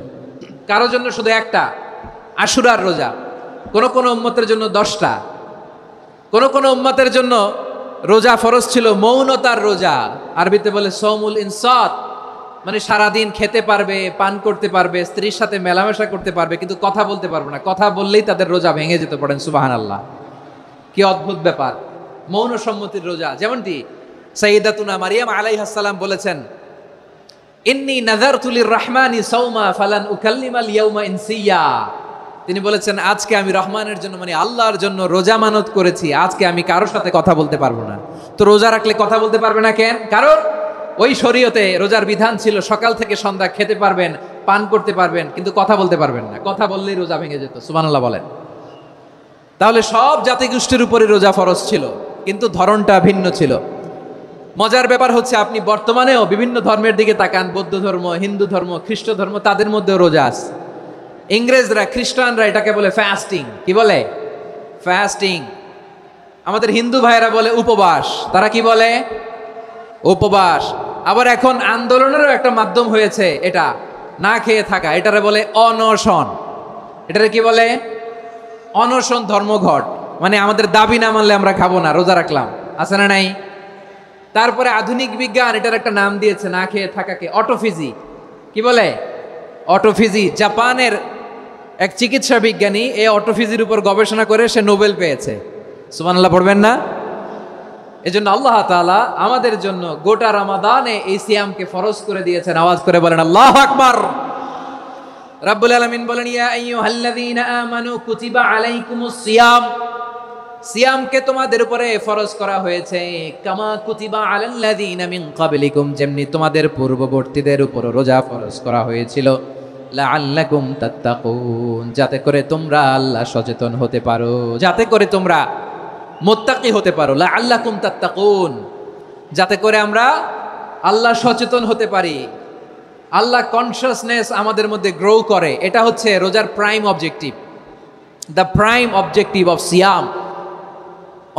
Speaker 1: কারোর জন্য শুধু একটা, আশুরার রোজা। কোন কোন উম্মতের জন্য 10টা। কোন কোন উম্মতের জন্য রোজা ফরজ ছিল মৌনতার রোজা, আরবিতে বলে সৌমুল ইনসাত, মানে সারাদিন খেতে পারবে, পান করতে পারবে, স্ত্রীর সাথে মেলামেশা করতে পারবে, কিন্তু কথা বলতে পারবে না। কথা বললেই তাদের রোজা ভেঙে যেতে। পড়েন সুবহানাল্লাহ। কি অদ্ভুত ব্যাপার, মৌন সম্মতির রোজা। যেমনটি সাইয়্যিদাতুনা মারিয়াম আলাইহিস সালাম বলেছেন, ইন্নী নাযারতু লির-রাহমানি সাওমা ফালান উকাল্লিমাল ইয়াওমা ইনসিয়া। তিনি বলেছেন, আজকে আমি রহমানের জন্য, মানে আল্লাহর জন্য রোজা মানত করেছি, আজকে আমি কারোর সাথে কথা বলতে পারবো না। তো রোজা রাখলে কথা বলতে পারবে না কেন? কারণ ওই শরীয়তে রোজার বিধান ছিল সকাল থেকে সন্ধ্যা খেতে পারবেন, পান করতে পারবেন, কিন্তু কথা বলতে পারবেন না। কথা বললেই রোজা ভেঙে যেত। সুবহানাল্লাহ বলেন। তাহলে সব জাতিগোষ্ঠীর উপরে রোজা ফরজ ছিল, কিন্তু ধরনটা ভিন্ন ছিল। মজার ব্যাপার হচ্ছে, আপনি বর্তমানেও বিভিন্ন ধর্মের দিকে তাকান, বৌদ্ধ ধর্ম, হিন্দু ধর্ম, খ্রিস্ট ধর্ম, তাদের মধ্যেও রোজা আছে। ইংরেজরা, খ্রিস্টানরা এটাকে বলে ফাস্টিং। কি বলে? ফাস্টিং। আমাদের হিন্দু ভাইয়েরা বলে উপবাস। তারা কি বলে? উপবাস। আবার এখন আন্দোলনেরও একটা মাধ্যম হয়েছে এটা, না খেয়ে থাকা। এটারে বলে অনশন। এটারে কি বলে? অনশন ধর্মঘট। মানে আমাদের দাবি না মানলে আমরা খাবো না, রোজা রাখলাম। আছে না নাই? তারপরে আধুনিক বিজ্ঞান এটার একটা নাম দিয়েছে না খেয়ে থাকাকে, অটোফিজি। কি বলে? অটোফিজি। জাপানের এক চিকিৎসা বিজ্ঞানী এই অটোফিজির উপর গবেষণা করে সে নোবেল পেয়েছে। সুবহানাল্লাহ পড়বেন না? এজন্য আল্লাহ তাআলা আমাদের জন্য গোটা রমাদানে এই সিয়ামকে ফরজ করে দিয়েছেন। আওয়াজ করে বলেন আল্লাহু আকবার। রাব্বুল আলামিন বলেন, ইয়া আইয়ুহাল্লাযীনা আমানু কুতিবা আলাইকুমুস সিয়াম। সিয়ামকে তোমাদের উপরে ফরজ করা হয়েছে, কামা কুতিবা আলাল্লাযীনা মিন ক্বাবলিকুম, যেমনি তোমাদের পূর্ববর্তীদের উপর রোজা ফরজ করা হয়েছিল, লাআল্লাকুম তাত্তাকুন, যাতে করে তোমরা আল্লাহ সচেতন হতে পারো, যাতে করে তোমরা মুত্তাকি হতে পারো। লাআল্লাকুম তাত্তাকুন, যাতে করে আমরা আল্লাহ সচেতন হতে পারি, আল্লাহ কনসিয়াসনেস আমাদের মধ্যে গ্রো করে। এটা হচ্ছে রোজার prime objective, the prime objective of সিয়াম।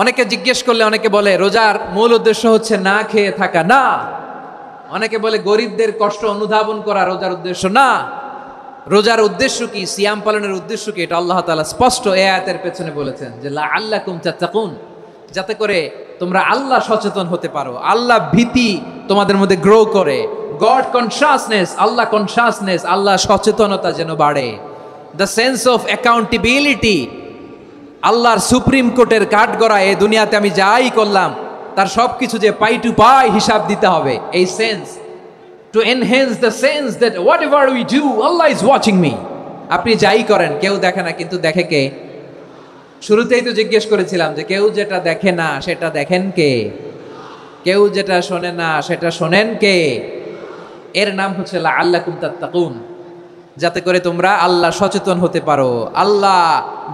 Speaker 1: অনেকে জিজ্ঞেস করলে অনেকে বলে রোজার মূল উদ্দেশ্য হচ্ছে না খেয়ে থাকা। না। অনেকে বলে গরিবদের কষ্ট অনুধাবন করা রোজার উদ্দেশ্য। না। রোজার উদ্দেশ্য কি, সিয়াম পালনের উদ্দেশ্য কি, এটা আল্লাহ তাআলা স্পষ্ট এই আয়াতের পেছনে বলেছেন যে লাআল্লাকুম তাত্তাকুন, যাতে করে তোমরা আল্লাহ সচেতন হতে পারো, আল্লাহ ভীতি তোমাদের মধ্যে গ্রো করে, গড কনসিয়াসনেস, আল্লাহ কনসিয়াসনেস, আল্লাহ সচেতনতা যেন বাড়ে, দ্য সেন্স অফ অ্যাকাউন্টেবিলিটি। আল্লাহর সুপ্রিম কোর্টের কাঠগড়া, এই দুনিয়াতে আমি যাই করলাম তার সব কিছু যে পাই টু পাই হিসাব দিতে হবে, এই sense, to enhance the sense that whatever we do, Allah is watching me. আপনি যাই করেন কেউ দেখে না, কিন্তু দেখে কে? শুরুতেই তো জিজ্ঞেস করেছিলাম যে কেউ যেটা দেখে না সেটা দেখেন কে? কেউ যেটা শোনে না সেটা শোনেন কে? এর নাম হচ্ছে লাআল্লাকুম তাত্তাকুন, যাতে করে তোমরা আল্লাহ সচেতন হতে পারো, আল্লাহ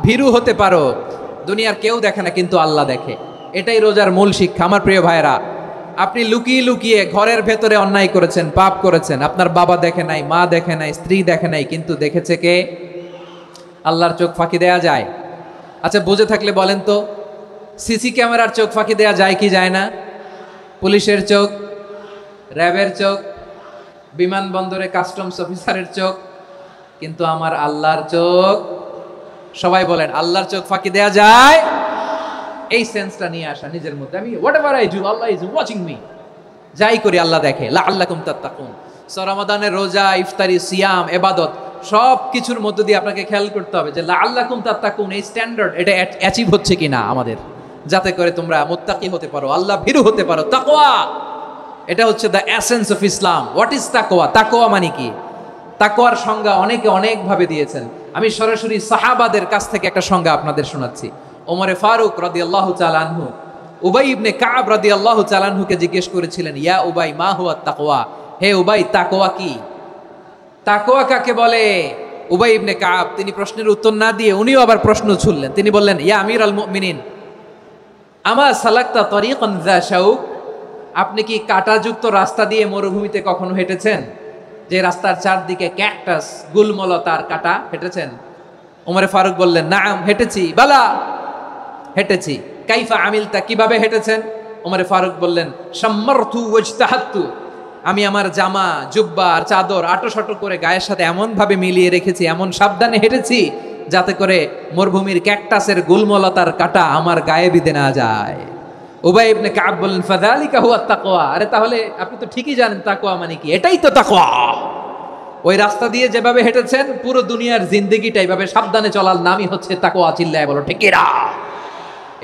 Speaker 1: ভীরু হতে পারো। দুনিয়ার কেউ দেখে না, কিন্তু আল্লাহ দেখে। এটাই রোজার মূল শিক্ষা। আমার প্রিয় ভাইরা, আপনি লুকিয়ে লুকিয়ে ঘরের ভেতরে অন্যায় করেছেন, পাপ করেছেন, আপনার বাবা দেখে নাই, মা দেখে নাই, স্ত্রী দেখে নাই, কিন্তু দেখেছে কে? আল্লাহর চোখ ফাঁকি দেয়া যায়? আচ্ছা, বুঝে থাকলে বলেন তো, সিসি ক্যামেরার চোখ ফাঁকি দেয়া যায় কি যায় না? পুলিশের চোখ, র্যাবের চোখ, বিমানবন্দরে কাস্টমস অফিসারের চোখ, কিন্তু আমার আল্লাহর চোখ? সবাই বলেন, আল্লাহর চোখ ফাঁকি দেয়া যায়? এই সেন্সটা নিয়ে আসা নিজের মধ্যে, আমি whatever I do Allah is watching me, যাই করি আল্লাহ দেখে। লাআল্লাকুম তাত্তাকুন। রমাদানের রোজা, ইফতারি, সিয়াম, ইবাদত সব কিছুর মধ্য দিয়ে আপনাকে খেয়াল করতে হবে যে লাআল্লাকুম তাত্তাকুন এই স্ট্যান্ডার্ড এটা অ্যাচিভ হচ্ছে কিনা আমাদের, যাতে করে তোমরা মুত্তাকি হতে পারো, আল্লাহ ভীরু হতে পারো। তাকওয়া, এটা হচ্ছে the essence of Islam. What is তাকওয়া? তাকওয়া মানে কি? তাকওয়ার সংজ্ঞা অনেকে অনেকভাবে দিয়েছেন। আমি সরাসরি সাহাবাদের কাছ থেকে একটা সংজ্ঞা আপনাদের শোনাচ্ছি। ওমরে ফারুক রাদিয়াল্লাহু তাআলা আনহু উবাই ইবনে কাব রাদিয়াল্লাহু তাআলা আনহুকে জিজ্ঞেস করেছিলেন, ইয়া উবাই মা হুয়া তাকওয়া, হে উবাই তাকওয়া কি? তাকওয়া কাকে বলে? উবাই ইবনে কাব তিনি প্রশ্নের উত্তর না দিয়ে উনিও আবার প্রশ্ন ছুড়লেন। তিনি বললেন, ইয়া আমিরাল মুমিনিন, আমা সালাকতা তরিকান যা শাউক, আপনি কি কাঁটাযুক্ত রাস্তা দিয়ে মরুভূমিতে কখনো হেঁটেছেন? যে রাস্তার চারদিকে ক্যাকটাস, গুলমলতার কাঁটা, হেঁটেছেন? ওমরে ফারুক বললেন, নাম, হেঁটেছি। বালা, হেঁটেছি। কাইফা আমিলতা, কিভাবে হেঁটেছেন? ওমরে ফারুক বললেন, শাম্মারতু ওয়াজতাহাত্তু, আমি আমার জামা, জুব্বা আর চাদর আটোসাটো করে গায়ের সাথে এমন ভাবে মিলিয়ে রেখেছি, এমন সাবধানে হেঁটেছি যাতে করে মরুভূমির ক্যাকটাসের গুলমলতার কাঁটা আমার গায়ে বিঁধে না যায়। উবাই ইবনে কাব বললেন, ফাযালিকা হুয়া তাকওয়া, আরে তাহলে আপনি তো ঠিকই জানেন তাকওয়া মানে কি, এটাই তো তাকওয়া। ওই রাস্তা দিয়ে যেভাবে হেঁটেছেন, পুরো দুনিয়ার জিন্দেগিটা এইভাবে সাবধানে চলার নামই হচ্ছে তাকওয়া। চিল্লায় বলো ঠিক কিনা?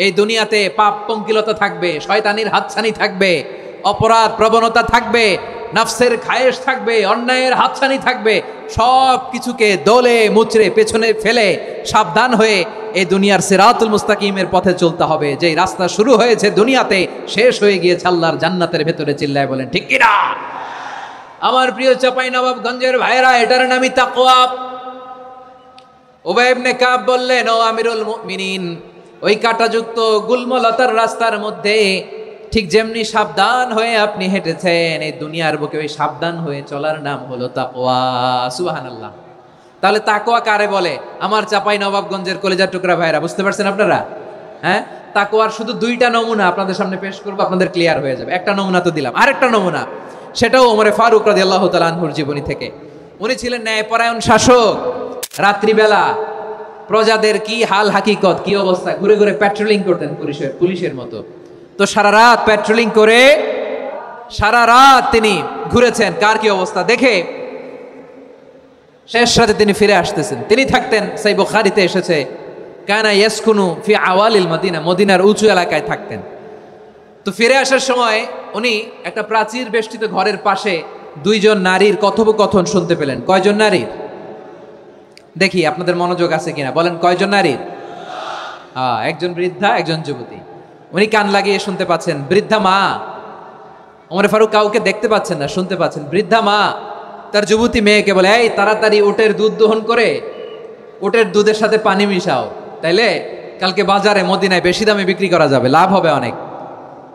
Speaker 1: এই দুনিয়াতে পাপ পঙ্কিলতা থাকবে, শয়তানির হাতছানি থাকবে, অপরাধ প্রবণতা থাকবে, নফসের খায়েশ থাকবে, অন্যায়ের হাতছানি থাকবে। সব কিছুকে দলে মুচড়ে পেছনে ফেলে সাবধান হয়ে এই দুনিয়ার সিরাতুল মুস্তাকিমের পথে চলতে হবে। যেই রাস্তা শুরু হয়েছে দুনিয়াতে, শেষ হয়ে গিয়েছে আল্লাহর জান্নাতের ভেতরে। চিল্লায় বলেন ঠিক কিনা? আমার প্রিয় চাঁপাইনবাবগঞ্জের ভাইরা, এটার নামই তাকওয়া। উবাই ইবনে কাব বললেন, ও আমিরুল মুমিনিন, ওই কাঁটাযুক্ত গুলমলতার রাস্তার মধ্যে ঠিক যেমনি সাবধান হয়ে আপনি হেঁটেছেন, এই দুনিয়ার বুকে ওই সাবধান হয়ে চলার নাম হলো তাকওয়া। সুবহানাল্লাহ। তাহলে তাকওয়া কারে বলে? আমার চাঁপাইনবাবগঞ্জের কলিজার টুকরা ভাইরা, বুঝতে পারছেন আপনারা? হ্যাঁ, তাকওয়ার শুধু দুইটা নমুনা আপনাদের সামনে পেশ করবো, আপনাদের ক্লিয়ার হয়ে যাবে। একটা নমুনা তো দিলাম, আরেকটা নমুনা, সেটাও ওমরে ফারুক রাদিয়াল্লাহু তাআলা আনহুর জীবনী থেকে। উনি ছিলেন ন্যায়পরায়ণ শাসক। রাত্রিবেলা প্রজাদের কি হাল হাকিকত, কি অবস্থা, ঘুরে ঘুরে প্যাট্রোলিং করতেন পুলিশের মতো। তো সারা রাত প্যাট্রোলিং করে সারা রাত তিনি ঘুরেছেন কার কি অবস্থা দেখে। শেষ রাতে তিনি ফিরে আসতেছেন। তিনি থাকতেন, সেই বুখারীতে এসেছে, কানা ইয়াসকুনু ফি আওয়ালিল মদিনা, মদিনার উঁচু এলাকায় থাকতেন। তো ফিরে আসার সময় উনি একটা প্রাচীর বেষ্টিত ঘরের পাশে দুইজন নারীর কথোপকথন শুনতে পেলেন। কয়জন নারীর? দেখি আপনাদের মনোযোগ আছে কিনা, বলেন কয়জন নারীর? একজন বৃদ্ধা, একজন যুবতী। উনি কান লাগিয়ে শুনতে পাচ্ছেন। বৃদ্ধা মা, ওমরে ফারুক কাউকে দেখতে পাচ্ছেন না, শুনতে পাচ্ছেন। বৃদ্ধা মা তার যুবতী মেয়েকে বলে, এই তাড়াতাড়ি উটের দুধ দহন করে উটের দুধের সাথে পানি মিশাও, তাইলে কালকে বাজারে মদিনায় বেশি দামে বিক্রি করা যাবে, লাভ হবে অনেক।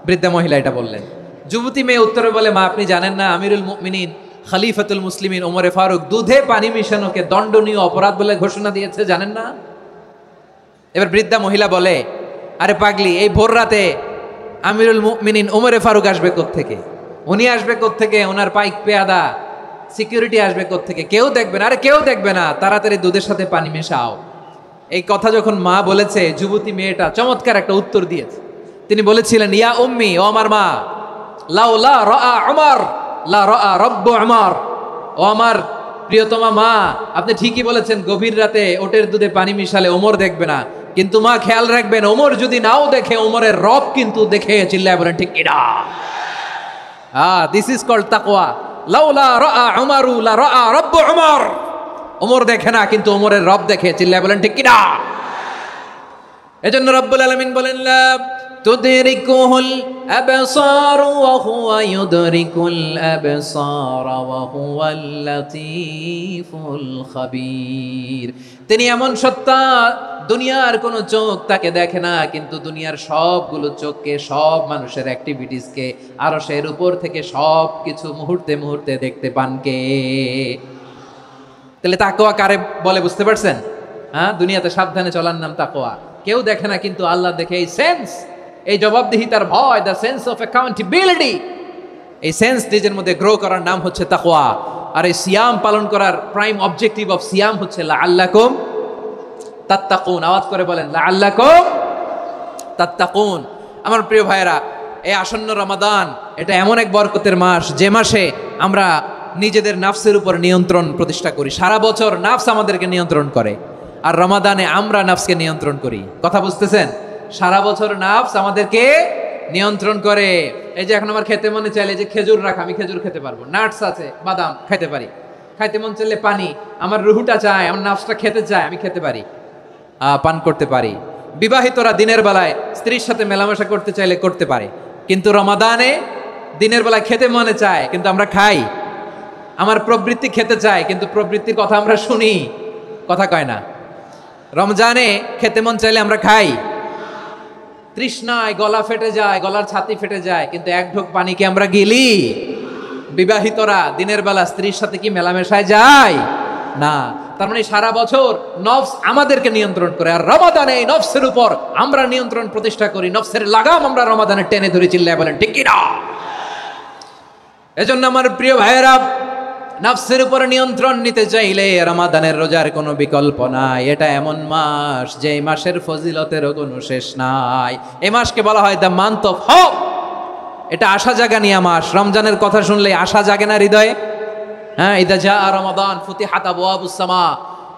Speaker 1: বৃদ্ধা মহিলা এটা বললেন। যুবতী মেয়ে উত্তরে বলে, মা আপনি জানেন না আমিরুল মুমিনিন খলিফাতুল মুসলিমিন ওমরে ফারুক দুধে পানি মিশানোকে দণ্ডনীয় অপরাধ বলে ঘোষণা দিয়েছে, জানেন না? এবার বৃদ্ধা মহিলা বলে, আরে পাগলি, এই ভোর রাতে আমিরুল মুমিনিন ওমরে ফারুক আসবে কোত্থেকে? উনি আসবে কোত্থেকে? ওনার পাইক পেয়াদা সিকিউরিটি আসবে কোত্থেকে? কেউ দেখবে না। আরে কেউ দেখবে না, তাড়াতাড়ি দুধের সাথে পানি মেশাও। এই কথা যখন মা বলেছে, যুবতী মেয়েটা চমৎকার একটা উত্তর দিয়েছে। তিনি বলেছিলেন, ইয়া উম্মি, ও আমার মা, লাউলা রাআ উমর লা রাআ রব্বু উমর, ও আমার প্রিয়তমা মা, আপনি ঠিকই বলেছেন, গভীর রাতে ওটের দুধে পানি মিশালে ওমর দেখবে না, কিন্তু মা খেয়াল রাখবেন, ওমর যদি নাও দেখে, ওমরের রব কিন্তু দেখে। চিল্লায় বলেন ঠিক কিনা? দিস ইজ কল্ড তাকওয়া। লাউলা রাআ উমরু লা রাআ রব্বু উমর, ওমর দেখে না কিন্তু ওমরের রব দেখে। চিল্লায় বলেন ঠিক কিনা? এজন্য রব্বুল আলামিন বলেন, লা তুদরিকুহুল আবসার ওয়া হুয়া ইউদরিকুল আবসার ওয়া হুয়াল লাতীফুল খাবীর। তিনি এমন সত্তা, দুনিয়ার কোনো চোখ তাকে দেখে না, কিন্তু দুনিয়ার সবগুলো চোখকে, সব মানুষের অ্যাক্টিভিটিসকে আরশের উপর থেকে সব কিছু মুহূর্তে মুহূর্তে দেখতে পান কে? তাহলে তাকওয়া কারে বলে বুঝতে পারছেন? হ্যাঁ, দুনিয়াতে সাবধানে চলার নাম তাকওয়া। কেউ দেখে না কিন্তু আল্লাহ দেখে। এই সেন্স, এই জবাবদিহিতার ভয়, দ্য সেন্স অফ অ্যাকাউন্টেবিলিটি, এই সেন্স নিজের মধ্যে গ্রো করার নাম হচ্ছে তাকওয়া। আর এই সিয়াম পালন করার প্রাইম অবজেক্টিভ অফ সিয়াম হচ্ছে লাআল্লাকুম তাত্তাকুন। আওয়াজ করে বলেন, লাআল্লাকুম তাত্তাকুন। আমার প্রিয় ভাইরা, এই আসন্ন রমাদান, এটা এমন এক বরকতের মাস, যে মাসে আমরা নিজেদের নাফসের উপর নিয়ন্ত্রণ প্রতিষ্ঠা করি। সারা বছর নাফস আমাদেরকে নিয়ন্ত্রণ করে, আর রমাদানে আমরা নাফসকে নিয়ন্ত্রণ করি। কথা বুঝতেছেন? সারা বছর নাফস আমাদেরকে নিয়ন্ত্রণ করে। এই যে এখন আমার খেতে মনে চাইলে যে খেজুর রাখা, আমি খেজুর খেতে পারবো, নাটস আছে, বাদাম খেতে পারি। খাইতে মন চাইলে পানি, আমার রুহুটা চায়, আমার নাফসটা খেতে চায়, আমি খেতে পারি, পান করতে পারি। বিবাহিতরা দিনের বেলায় স্ত্রীর সাথে মেলামেশা করতে চাইলে করতে পারে, কিন্তু রমাদানে দিনের বেলায় খেতে মনে চায় কিন্তু আমরা খাই। আমার প্রবৃত্তি খেতে চায় কিন্তু প্রবৃত্তির কথা আমরা শুনি, কথা কয় না। রমজানে খেতে মন চাইলে আমরা খাই, তৃষ্ণায় গলা ফেটে যায়, গলার ছাতি ফেটে যায়, কিন্তু এক ঢোক পানি কি আমরা গিলি? বিবাহিতরা দিনের বেলা স্ত্রীর সাথে কি মেলামেশায় যায় না? তার মানে সারা বছর নফস আমাদেরকে নিয়ন্ত্রণ করে, আর রমাদানে এই নফসের উপর আমরা নিয়ন্ত্রণ প্রতিষ্ঠা করি। নফসের লাগাম আমরা রমাদানে টেনে ধরে, চিল্লায় বলেন ঠিক কি না? এজন্য আমার প্রিয় ভাইয়েরা, নফসের উপর নিয়ন্ত্রণ নিতে চাইলে রমাদানের রোজার কোনো বিকল্প নাই। এটা এমন মাস যে মাসের ফজিলতেরও কোনো শেষ নাই। এই মাসকে বলা হয় দ্য মান্থ অফ হোপ। এটা আশা জাগানিয়া মাস। রমজানের কথা শুনলে আশা জাগে না হৃদয়ে? হ্যাঁ, ইদা জা রমাদান ফুতিহাত আবওয়াবুস সামা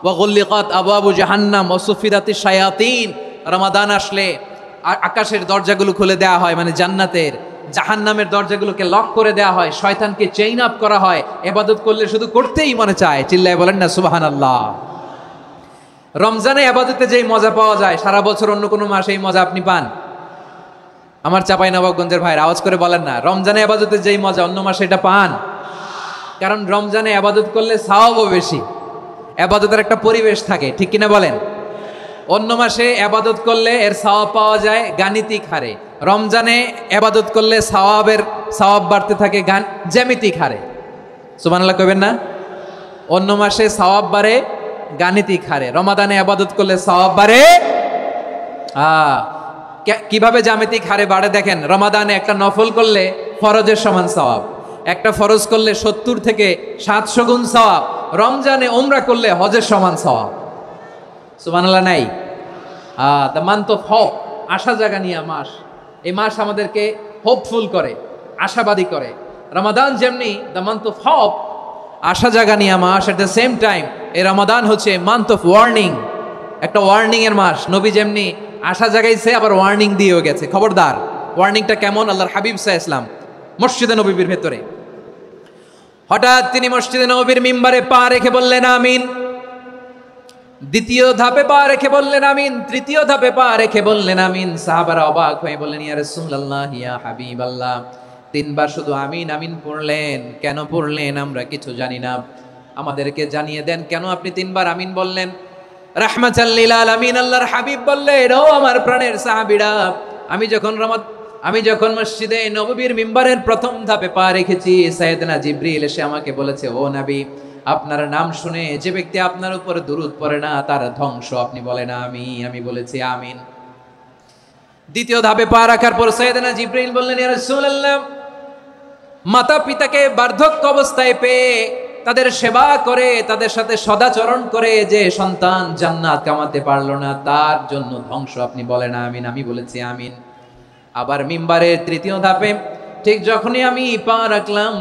Speaker 1: ওয়া গুল্লিকাত আবওয়াবু জাহান্নাম ওয়া সুফিদাতিশ শায়াতিন। রমাদান আসলে আকাশের দরজাগুলো খুলে দেওয়া হয়, মানে জান্নাতের। জাহান্নামের দরজাগুলোকে লক করে দেওয়া হয়, শয়তানকে চেইন আপ করা হয়। ইবাদত করলে শুধু করতেই মনে চায়, চিল্লায় বলেন না সুবহানাল্লাহ। রমজানে ইবাদতে যেই মজা পাওয়া যায়, সারা বছর অন্য কোনো মাসে এই মজা আপনি পান? আমার চাঁপাইনবাবগঞ্জের ভাইরা আওয়াজ করে বলেন না, রমজানে ইবাদতে যেই মজা অন্য মাসে এটা পান? কারণ রমজানে ইবাদত করলে সওয়াবও বেশি, ইবাদতের একটা পরিবেশ থাকে, ঠিক কিনা বলেন? অন্য মাসে ইবাদত করলে এর সওয়াব পাওয়া যায় গাণিতিক হারে, রমজানে ইবাদত করলে সওয়াব বাড়তে থাকে জ্যামিতিক হারে। সুবহানাল্লাহ কইবেন না? অন্য মাসে সওয়াব বাড়ে গাণিতিক হারে, রমাদানে ইবাদত করলে সওয়াব বাড়ে কিভাবে জ্যামিতিক হারে বাড়ে দেখেন। রমাদানে একটা নফল করলে ফরজের সমান সওয়াব, একটা ফরজ করলে 70 থেকে 700 গুণ সওয়াব। রমজানে উমরা করলে হজের সমান সওয়াব। সুবহানাল্লাহ নাই? দ্য মান্থ অফ হোপ, আশা জাগানিয়া মাস। এই মাস আমাদেরকে হোপফুল করে, আশাবাদী করে। রমাদান যেমনি দ্য মান্থ অফ হোপ, আশা জাগানিয়া মাস, এট দ্য সেম টাইম এই রমাদান হচ্ছে মান্থ অফ ওয়ার্নিং, একটা ওয়ার্নিং এর মাস। নবী যেমনি আশা জাগাইছে, আবার ওয়ার্নিং দিয়েও গেছে, খবরদার। ওয়ার্নিংটা কেমন? আল্লাহর হাবিব সাল্লাল্লাহু আলাইহি ওয়াসাল্লাম মসজিদে নববীর ভেতরে হঠাৎ তিনি মসজিদে নববীর মিম্বারে পা রেখে বললেন আমিন। দ্বিতীয় ধাপে পা রেখে বললেন আমিন, তৃতীয় ধাপে পা রেখে বললেন আমিন। সাহাবারা অবাক হয়ে বললেন, ইয়া রাসূলুল্লাহ, ইয়া হাবিবাল্লাহ, 3 বার শুধু আমিন আমিন পড়লেন, কেন পড়লেন আমরা কিছু জানি না, আমাদেরকে জানিয়ে দেন কেন আপনি 3 বার আমিন বললেন? রাহমাতাল লিল আলামিন আল্লাহর হাবিব বললেন, ও আমার প্রাণের সাহাবীরা, আমি যখন মসজিদে নববীর মিম্বারের প্রথম ধাপে পা রেখেছি, সাইয়েদনা জিবরিল এসে আমাকে বলেছে, ও নবী, আপনার নাম শুনে যে ব্যক্তি আপনার উপর দুরূদ পড়ে না তার ধ্বংস। আপনি বলেন আমি বলেছি আমিন। দ্বিতীয় ধাপে পা রাখার পর সাইয়েদনা জিবরিল বললেন, ইয়া রাসূলুল্লাহ, মাতা পিতাকে বার্ধক্য অবস্থায় পেয়ে তাদের সেবা করে, তাদের সাথে সদাচরণ করে যে সন্তান জান্নাত কামাতে পারলো না, তার জন্য ধ্বংস। আপনি বলেন আমিন। আমি বলেছি আমিন। আবার মিম্বারের তৃতীয় ধাপে ঠিক যখনই আমি পা রাখলাম,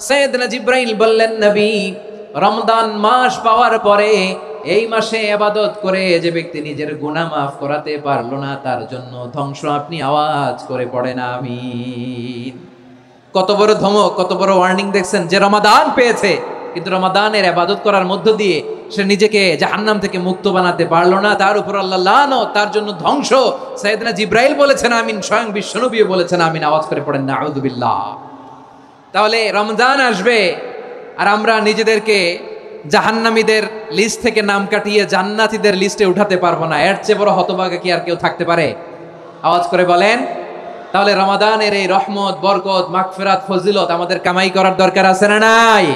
Speaker 1: সাইয়েদনা জিবরাইল বললেন, নবী, রমজান মাস পাওয়ার পরে এই মাসে ইবাদত করে যে ব্যক্তি নিজের গুনাহ মাফ করাতে পারলো না, তার জন্য ধ্বংস। আপনি আওয়াজ করে পড়েন আমিন। কত বড় ধমক, কত বড় ওয়ার্নিং দেখছেন! যে রমাদান পেয়েছে, কিন্তু রমাদানের ইবাদত করার মধ্য দিয়ে সে নিজেকে জাহান্নাম থেকে মুক্ত বানাতে পারলো না, তার উপর আল্লাহ লানত, তার জন্য ধ্বংস। সাইয়েদনা জিবরাইল বলেছেন আমিন, স্বয়ং বিশ্বনবী বলেছেন আমিন। আওয়াজ করে পড়েন নাউযু বিল্লাহ। তাহলে রমজান আসবে আর আমরা নিজেদেরকে জাহান্নামীদের লিস্ট থেকে নাম কাটিয়ে জান্নাতীদের লিস্টে উঠাতে পারবো না। এর চেয়ে বড় হতভাগা কি আর কেউ থাকতে পারে? আওয়াজ করে বলেন। তাহলে রমাদানের এই রহমত, বরকত, মাগফিরাত, ফজিলত আমাদের কামাই করার দরকার আছে না নাই?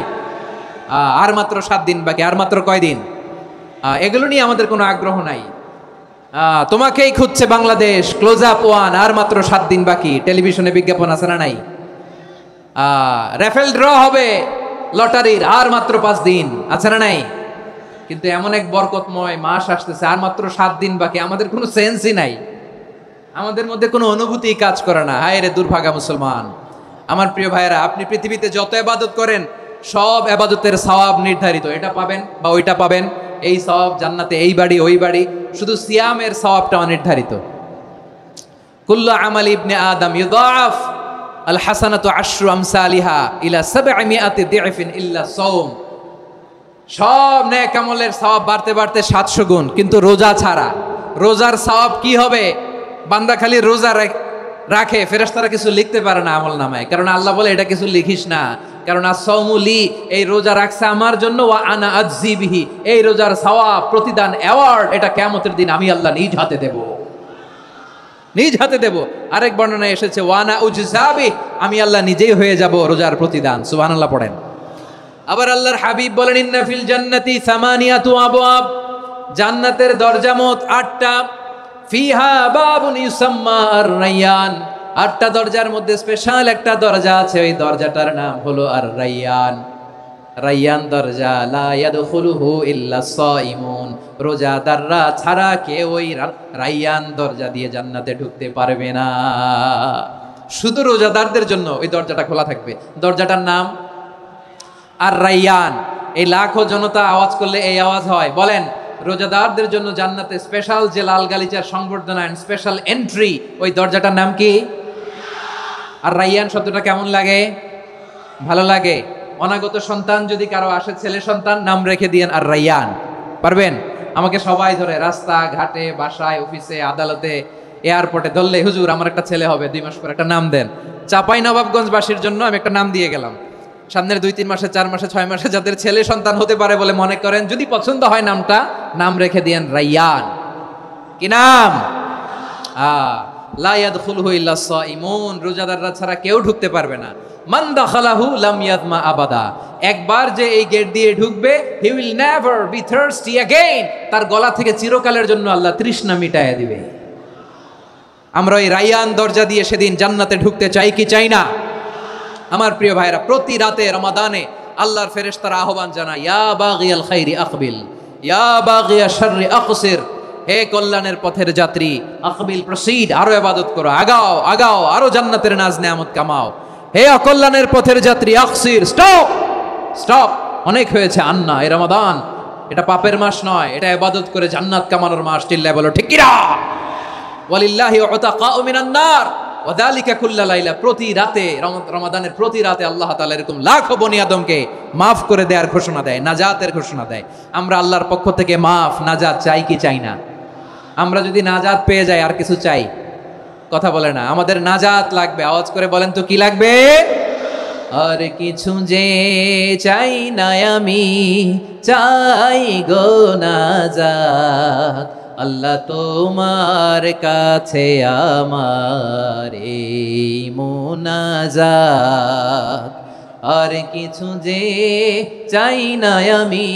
Speaker 1: আর মাত্র 7 দিন বাকি। আর মাত্র কয় দিন? এগুলো নিয়ে আমাদের কোনো আগ্রহ নাই। তোমাকেই খুঁজছে বাংলাদেশ, ক্লোজ আপ 1, আর মাত্র 7 দিন বাকি। টেলিভিশনে বিজ্ঞাপন আছে না নাই? রেফেল ড্র হবে লটারির, আর মাত্র 5 দিন, আছে না নাই? কিন্তু এমন এক বরকতময় মাস আসতেছে, আর মাত্র 7 দিন বাকি। আমাদের কোনো সেন্সই নাই, আমাদের মধ্যে কোনো অনুভূতি কাজ করে না। হায় রে দুর্ভাগা মুসলমান! আমার প্রিয় ভাইয়েরা, আপনি পৃথিবীতে যত ইবাদত করেন, সব ইবাদতের সওয়াব নির্ধারিত। এটা পাবেন বা ওইটা পাবেন, এই সওয়াব জান্নাতে, এই বাড়ি ওই বাড়ি। শুধু সিয়ামের সওয়াবটা অনির্ধারিত। কুল্লু আমাল ইবনে আদম ইউদাফ আল হাসানাতু আশরু আমসালিহা ইলা 700 দি'ফিন ইল্লা সাওম। সব নেক আমলের সওয়াব বাড়তে বাড়তে 700 গুণ, কিন্তু রোজা ছাড়া। রোজার সওয়াব কি হবে? বান্দা খালি রোজা রাখে, ফেরেশতারা কিছু লিখতে পারে না আমল নামায়, কারণ আল্লাহ বলে এটা কিছু লিখিস না, কারণ আসসাওমু লি, এই রোজা রাখছে আমার জন্য, ওয়া আনা আজজি বিহি, এই রোজার সওয়াব, প্রতিদান, অ্যাওয়ার্ড, এটা কিয়ামতের দিন আমি আল্লাহ নিজ হাতে দেব। নিজ হাতে দেব। আরেক বর্ণনায় এসেছে ওয়ানা উজজাবি, আমি আল্লাহ নিজেই হয়ে যাব রোজার প্রতিদান। সুবহানাল্লাহ পড়েন। আবার আল্লাহর হাবিব বলেন ইন্না ফিল জান্নাতি সামানিয়াতু আবওয়াব, জান্নাতের দরজা মোট 8টা। ফিহা বাবুন ইউসাম্মা আর-রায়্যান, 8টা দরজার মধ্যে স্পেশাল একটা দরজা আছে, ওই দরজাটার নাম হলো আর-রায়্যান। রায়্যান দরজা, লা ইয়াদখুলুহু ইল্লা সাইমুন, রোজাদাররা ছাড়া কেউ ওই রায়্যান দরজা দিয়ে জান্নাতে ঢুকতে পারবে না। শুধু রোজাদারদের জন্য ওই দরজাটা খোলা থাকবে। দরজাটার নাম আর-রায়্যান। এই লাখো জনতা আওয়াজ করলে এই আওয়াজ হয়, বলেন রোজাদারদের জন্য জান্নাতে স্পেশাল যে লাল গালিচার সংবর্ধনা এন্ড স্পেশাল এন্ট্রি, ওই দরজাটার নাম কি? আর-রায়্যান শব্দটা কেমন লাগে? ভালো লাগে। অনাগত সন্তান যদি কারো আসে, ছেলে সন্তান, নাম রেখে দিয়েন আর-রায়্যান। পারবেন? আমাকে সবাই ধরে রাস্তা ঘাটে, বাসায়, অফিসে, আদালতে, এয়ারপোর্টে ধরলে, হুজুর আমার একটা ছেলে হবে 2 মাস পর, একটা নাম দেন। চাপাই নবাবগঞ্জবাসীর জন্য আমি একটা নাম দিয়ে গেলাম। সামনের 2-3 মাসে, 4 মাসে, 6 মাসে যাদের ছেলে সন্তান হতে পারে বলে মনে করেন, যদি পছন্দ হয় নামটা, নাম রেখে দিয়েন রায়্যান। কি নাম? লা ইয়াদখুলুহু ইল্লা সাইমুন, রোজাদাররা ছাড়া কেউ ঢুকতে পারবে না। মান দাখালাহু লাম ইয়াদমা আবাদা, একবার যে এই গেট দিয়ে ঢুকবে, he will never be thirsty again, তার গলা থেকে চিরকালের জন্য আল্লাহ তৃষ্ণা মিটায়া দিবে। আমরা এই রায়্যান দরজা দিয়ে সেদিন জান্নাতে ঢুকতে চাই কি চাই না? আমার প্রিয় ভাইরা, প্রতি রাতে রমাদানে আল্লাহর ফেরেশতারা আহ্বান জানায়, ইয়া বাগিয়াল খাইরি আকবিল, ইয়া বাগিয়াশ শাররি আকসির, হে কল্যাণের পথের যাত্রী, আকবিল প্রসিড, আরো ইবাদত করো, আগাও আগাও, আরো জান্নাতের নাজ নেয়ামত কামাও। হে অকল্যাণের পথের যাত্রী, আকসির, স্টপ স্টপ, অনেক হয়েছে। আন্না, এই রমাদান এটা পাপের মাস নয়, এটা ইবাদত করে জান্নাত কামানোর মাস। চিল্লায় বলো ঠিক কিনা? ওয়ালিল্লাহি উতাকাউ মিনান নার ওয়া যালিকা কুল্লা লাইলা, প্রতি রাতে, রমাদানের প্রতি রাতে আল্লাহ তাআলা এরকম লাখো বনি আদমকে মাফ করে দেওয়ার ঘোষণা দেয়, নাজাতের ঘোষণা দেয়। আমরা আল্লাহর পক্ষ থেকে মাফ, নাজাত চাই কি চাই না? আমরা যদি নাজাত পেয়ে যাই আর কিছু চাই? কথা বলে না। আমাদের নাজাত লাগবে। আওয়াজ করে বলেন তো কি লাগবে? আর কিছু যে চাই না আমি, চাই গো নাজাত, আল্লাহ তোমার কাছে আমার এই মুনাজাত। আর কিছু যে চাই না আমি,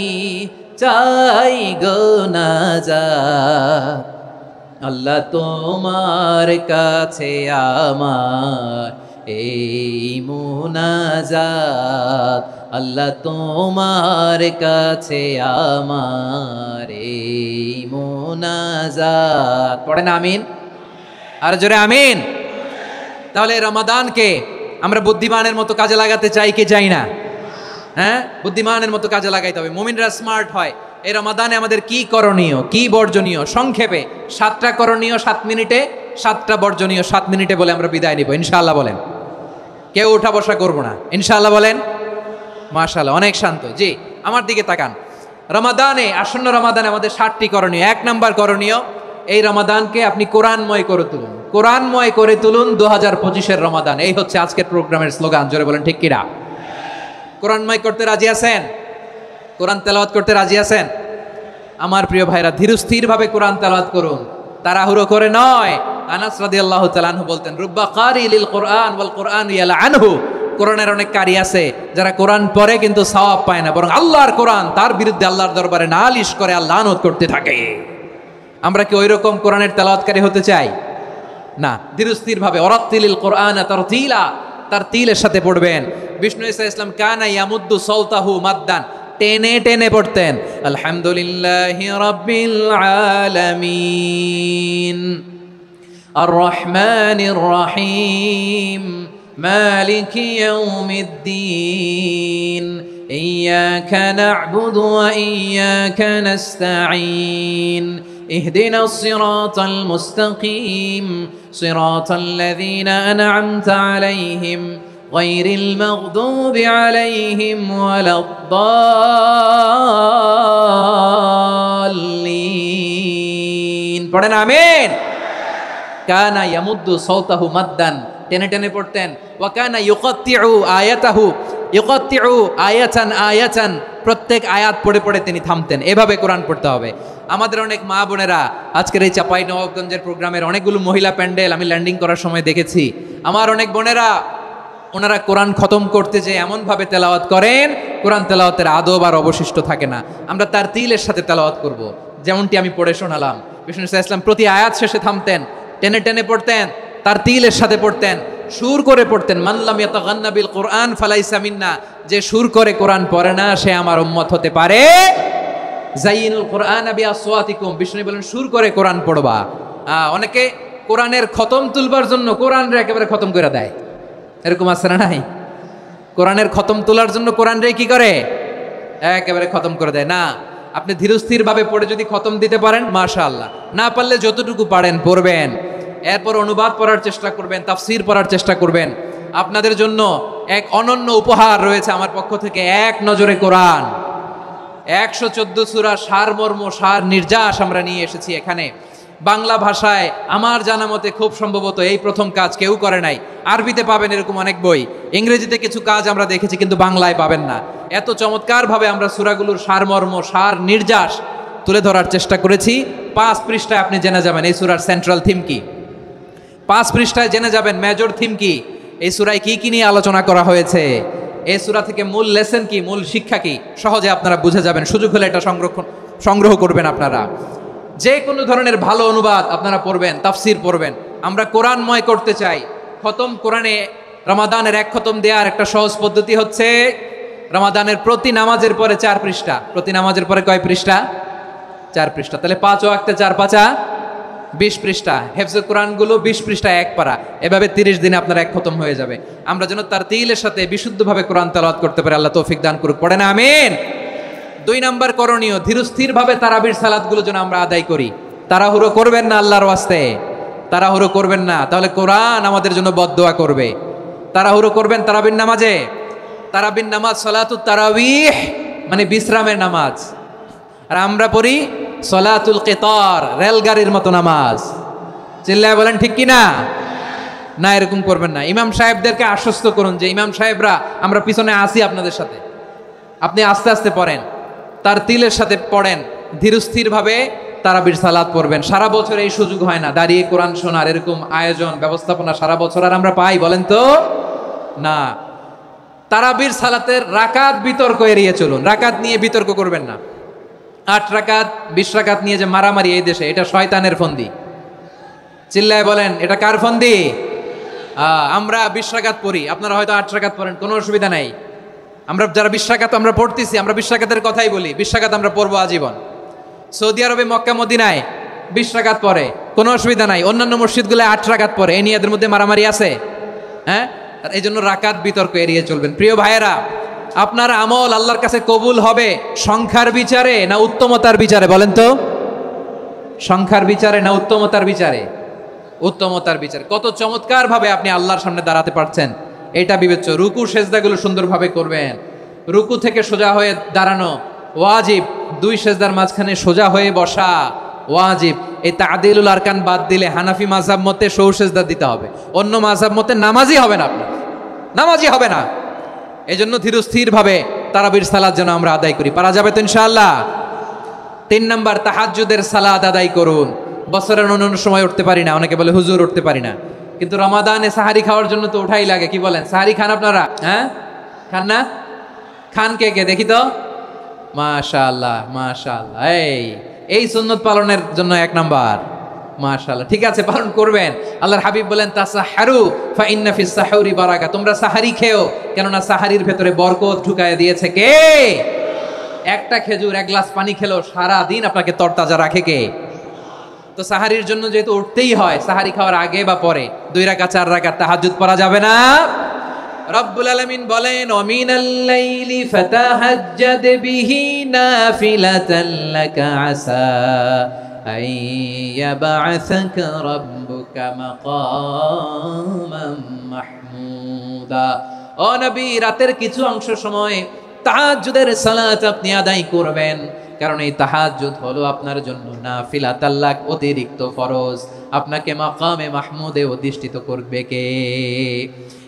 Speaker 1: চাই গো নাজাত, আল্লাহ তোমার কাছে আমার এই মুনাজাত, আল্লাহ তোমার কাছে আমার এই মুনাজাত। পড়েন আমিন, আর জোরে আমিন। তাহলে রমাদানকে আমরা বুদ্ধিমানের মতো কাজে লাগাতে চাই কি চাই না? হ্যাঁ, বুদ্ধিমানের মতো কাজে লাগাইতে হবে। মুমিনরা স্মার্ট হয়। এই রমাদানে আমাদের কি করণীয়, কি বর্জনীয়, সংক্ষেপে 7টা করণীয় 7 মিনিটে, 7টা বর্জনীয় 7 মিনিটে বলে আমরা বিদায় নিব ইনশাআল্লাহ। বলেন, কেউ উঠা বসা করবো না ইনশাআল্লাহ। বলেন মাশাআল্লাহ, অনেক শান্ত। জি, আমার দিকে তাকান। রমাদানে, আসন্ন রমাদানে আমাদের 7টি করণীয়। 1 নাম্বার করণীয়, এই রমাদানকে আপনি কোরআনময় করে তুলুন। কোরআনময় করে তুলুন 2025-এর রমাদান। এই হচ্ছে আজকের প্রোগ্রামের স্লোগান। জোরে বলেন ঠিক কিনা? কোরআনময় করতে রাজি আছেন? কোরআন তেলাওয়াত করতে রাজি আছেন? আমার প্রিয় ভাইরা, ধীরস্থিরভাবে কোরআন তেলাওয়াত করুন, তাড়াহুড়ো করে নয়। আনাস রাদিয়াল্লাহু তাআলা আনহু বলতেন, রুব্বা কারি লিল কোরআন ওয়াল কোরআন ইয়ালআনহু, কোরআনের অনেক কারি আছে যারা কোরআন পড়ে কিন্তু সওয়াব পায় না, বরং আল্লাহর কোরআন তার বিরুদ্ধে আল্লাহর দরবারে নালিশ করে, আল্লাহ লানত করতে থাকে। আমরা কি ওই রকম কোরআনের তেলাওয়াতকারী হতে চাই? না। ধীরস্থিরভাবে, ওয়ারাত্তিলিল কোরআন তারতিলা, তার তিলের সাথে পড়বেন। বিষ্ণু ঈসা ইসলাম কানা ইয়ামুদ্দু সাওতাহু মাদ্দান, টেনে টেনে পড়তেন। আলহামদুলিল্লাহি রাব্বিল আলামিন আর রহমানির রহিম মালিকি ইয়াউমিদ্দিন ইয়্যাকা না'বুদু ওয়া ইয়্যাকা নাস্তাঈন ইহদিনাস সিরাতাল মুস্তাকিম সিরাতাল লাযীনা আন'আমতা আলাইহিম গায়রিল মাগদুবি আলাইহিম ওয়ালাদ-দাল্লিন। পড়েন আমিন। কানা ইয়ামুদ্দু সাওতাহু মাদ্দান, টেনে টেনে পড়তেন। ওয়া কানা ইউকাত্তিউ আয়াতাহু ইউকাত্তিউ আয়াতান আয়াতান, প্রত্যেক আয়াত পড়ে পড়ে তিনি থামতেন। এভাবে কোরআন পড়তে হবে। আমাদের অনেক মা বোনেরা আজকের এই চাঁপাইনবাবগঞ্জের প্রোগ্রামের অনেকগুলো মহিলা প্যান্ডেল আমি ল্যান্ডিং করার সময় দেখেছি। আমার অনেক বোনেরা ওনারা কোরআন খতম করতে যে এমনভাবে তেলাওয়াত করেন, কোরআন তেলাওয়াতের আদব আর অবশিষ্ট থাকে না। আমরা তার তিলের সাথে তেলাওয়াত করব, যেমনটি আমি পড়ে শোনালাম। বিষ্ণু ইসলাম প্রতি আয়াত শেষে থামতেন, টেনে টেনে পড়তেন, তার তিলের সাথে পড়তেন, সুর করে পড়তেন। মানলাম ইয়াতাগান্না বিল কোরআন ফালাইসা মিন্না, যে সুর করে কোরআন পড়ে না সে আমার উম্মত হতে পারে। জাইনুল কোরআন বিআসওয়াতিকুম, বিষ্ণু বলেন সুর করে কোরআন পড়বা। অনেকে কোরআনের খতম তুলবার জন্য কোরআনরে একেবারে খতম করে দেয়, এরকম আছে না নাই? কোরআনের খতম তোলার জন্য কোরআনরে কি করে? একেবারে খতম করে দেয়। না, আপনি ধীরস্থির ভাবে পড়ে যদি খতম দিতে পারেন মাশাআল্লাহ, না পারলে যতটুকু পারেন পড়বেন, এরপর অনুবাদ পড়ার চেষ্টা করবেন, তাফসির পড়ার চেষ্টা করবেন। আপনাদের জন্য এক অনন্য উপহার রয়েছে আমার পক্ষ থেকে, এক নজরে কোরআন 114 সূরা সারমর্ম সার নির্যাস আমরা নিয়ে এসেছি এখানে বাংলা ভাষায়। আমার জানা মতে খুব সম্ভবত এই প্রথম কাজ কেউ করে নাই। আরবিতে পাবেন এরকম অনেক বই, ইংরেজিতে কিছু কাজ আমরা দেখেছি, কিন্তু বাংলায় পাবেন না। এত চমৎকারভাবে আমরা সূরাগুলোর সারমর্ম সার নির্যাস তুলে ধরার চেষ্টা করেছি। 5 পৃষ্ঠায় আপনি জেনে যাবেন এই সূরার সেন্ট্রাল থিম কি, 5 পৃষ্ঠায় জেনে যাবেন মেজর থিম কি, এই সূরায় কি কি নিয়ে আলোচনা করা হয়েছে, এই সূরা থেকে মূল লেসন কি, মূল শিক্ষা কি, সহজে আপনারা বুঝে যাবেন। সুযোগ হলে এটা সংগ্রহ করবেন আপনারা। যে কোনো ধরনের ভালো অনুবাদ আপনারা পড়বেন, তাফসির পড়বেন। আমরা কোরআনময় করতে চাই। খতম কোরআনে রমাদানের 1 খতম দেওয়ার একটা সহজ পদ্ধতি হচ্ছে রমাদানের প্রতি নামাজের পরে 4 পৃষ্ঠা। প্রতি নামাজের পরে কয় পৃষ্ঠা? 4 পৃষ্ঠা। তাহলে 5 ওয়াক্তে 4 পাঁচা 20 পৃষ্ঠা। হেফজে কোরআনগুলো 20 পৃষ্ঠা এক পারা, এভাবে 30 দিনে আপনার 1 খতম হয়ে যাবে। আমরা যেন তার তিলের সাথে বিশুদ্ধভাবে কোরআন তেলাওয়াত করতে পারি, আল্লাহ তৌফিক দান করুক। পড়েন আমিন। 2 নাম্বার করণীয়, ধীরস্থিরভাবে তারাবির সালাতগুলো যেন আমরা আদায় করি। তাড়াহুড়ো করবেন না আল্লাহর ওয়াস্তে, তাড়াহুড়ো করবেন না, তাহলে কোরআন আমাদের জন্য বদদোয়া করবে। তাড়াহুড়ো করবেন তারাবির নামাজে। তারাবির নামাজ সালাতুত তারাবিহ মানে বিশ্রামের নামাজ, আর আমরা পড়ি সলাতুল কিতার, রেলগাড়ির মতো নামাজ। চিল্লায় বলেন ঠিক কি না? না, এরকম করবেন না। ইমাম সাহেবদেরকে আশ্বস্ত করুন যে ইমাম সাহেবরা আমরা পিছনে আসি আপনাদের সাথে, আপনি আস্তে আস্তে পড়েন, তার তিলের সাথে পড়েন, ধীরস্থিরভাবে তারাবির সালাত পড়বেন। সারা বছর এই সুযোগ হয় না দাঁড়িয়ে কোরআন শোনার, এরকম আয়োজন ব্যবস্থাপনা সারা বছর আর আমরা পাই বলেন তো না। তারাবির সালাতের রাকাত বিতর্ক এড়িয়ে চলুন, রাকাত নিয়ে বিতর্ক করবেন না। 8 রাকাত 20 রাকাত নিয়ে যে মারামারি এই দেশে, এটা শয়তানের ফন্দি। চিল্লায় বলেন এটা কার ফন্দি? আমরা 20 রাকাত পড়ি, আপনারা হয়তো 8 রাকাত পড়েন, কোনো অসুবিধা নাই। আমরা যারা 20 রাকাত আমরা পড়তেছি, আমরা 20 রাকাতের কথাই বলি, 20 রাকাত আমরা পড়বো আজীবন। সৌদি আরবে মক্কা মদিনায় 20 রাকাত পড়ে, কোনো অসুবিধা নাই। অন্যান্য মসজিদগুলো 8 রাকাত পড়ে, এই নিয়ে এদের মধ্যে মারামারি আছে? হ্যাঁ, এই জন্য রাকাত বিতর্ক এড়িয়ে চলবেন। প্রিয় ভাইয়েরা, আপনার আমল আল্লাহর কাছে কবুল হবে সংখ্যার বিচারে না উত্তমতার বিচারে? বলেন তো, সংখ্যার বিচারে না উত্তমতার বিচারে? উত্তমতার বিচারে। কত চমৎকার ভাবে আপনি আল্লাহর সামনে দাঁড়াতে পারছেন এটা বিবেচ্য। রুকু সেজদাগুলো সুন্দরভাবে করবেন, রুকু থেকে সোজা হয়ে দাঁড়ানো ওয়াজিব, 2 সেজদার মাঝখানে সোজা হয়ে বসা ওয়াজিব। এই তাদিলুল আরকান বাদ দিলে হানাফি মাযহাব মতে সৌ সেজদা দিতে হবে, অন্য মাযহাব মতে নামাজই হবে না, আপনার নামাজই হবে না। এই জন্য ধীরস্থির ভাবে তারাবির সালাত যেন আমরা আদায় করি। পারা যাবে তো ইনশাআল্লাহ? 3 নাম্বার, তাহাজ্জুদের সালাত আদায় করুন। বছরের অন্য সময় উঠতে পারি না, অনেকে বলে হুজুর উঠতে পারি না, কিন্তু রমাদানে সাহারি খাওয়ার জন্য তো ওঠাই লাগে। কি বলেন, সাহারি খান আপনারা? হ্যাঁ, খান না? খান কে কে দেখি তো? মাশাআল্লাহ মাশাআল্লাহ। এই সুন্নত পালনের জন্য 1 নাম্বার। মাশাআল্লাহ, ঠিক আছে, পালন করবেন। আল্লাহর হাবিব বলেন তাসাহারু ফা ইন্না ফিস সাহুরি বারাকা, তোমরা সাহারি খেও, কেননা সাহারির ভেতরে বরকত ঢুকায় দিয়েছে কে? একটা খেজুর 1 গ্লাস পানি খেলো সারা দিন আপনাকে তরতাজা রাখে কে? তো সাহারির জন্য যেহেতু উঠতেই হয়, সাহারি খাওয়ার আগে বা পরে 2 রাকাত 4 রাকাত তাহাজ্জুদ পড়া যাবে না? রব্বুল আলামিন বলেন ওয়ামিনাল লাইলি ফাতাহাজ্জাদ বিহি নাফিলাতান লাকা আসা আইয়াবআসাকা রাব্বুকা মাকামান মাহমুদা। ও নবী, রাতের কিছু অংশ সময় তাহাজ্জুদের সালাত আপনি আদায় করবেন, কারণ এই তাহাজ্জুদ হলো আপনার জন্য নাফিলাতাল্লাহ, অতিরিক্ত ফরজ। আপনাকে মাকামে মাহমুদে অধিষ্ঠিত করবে কে?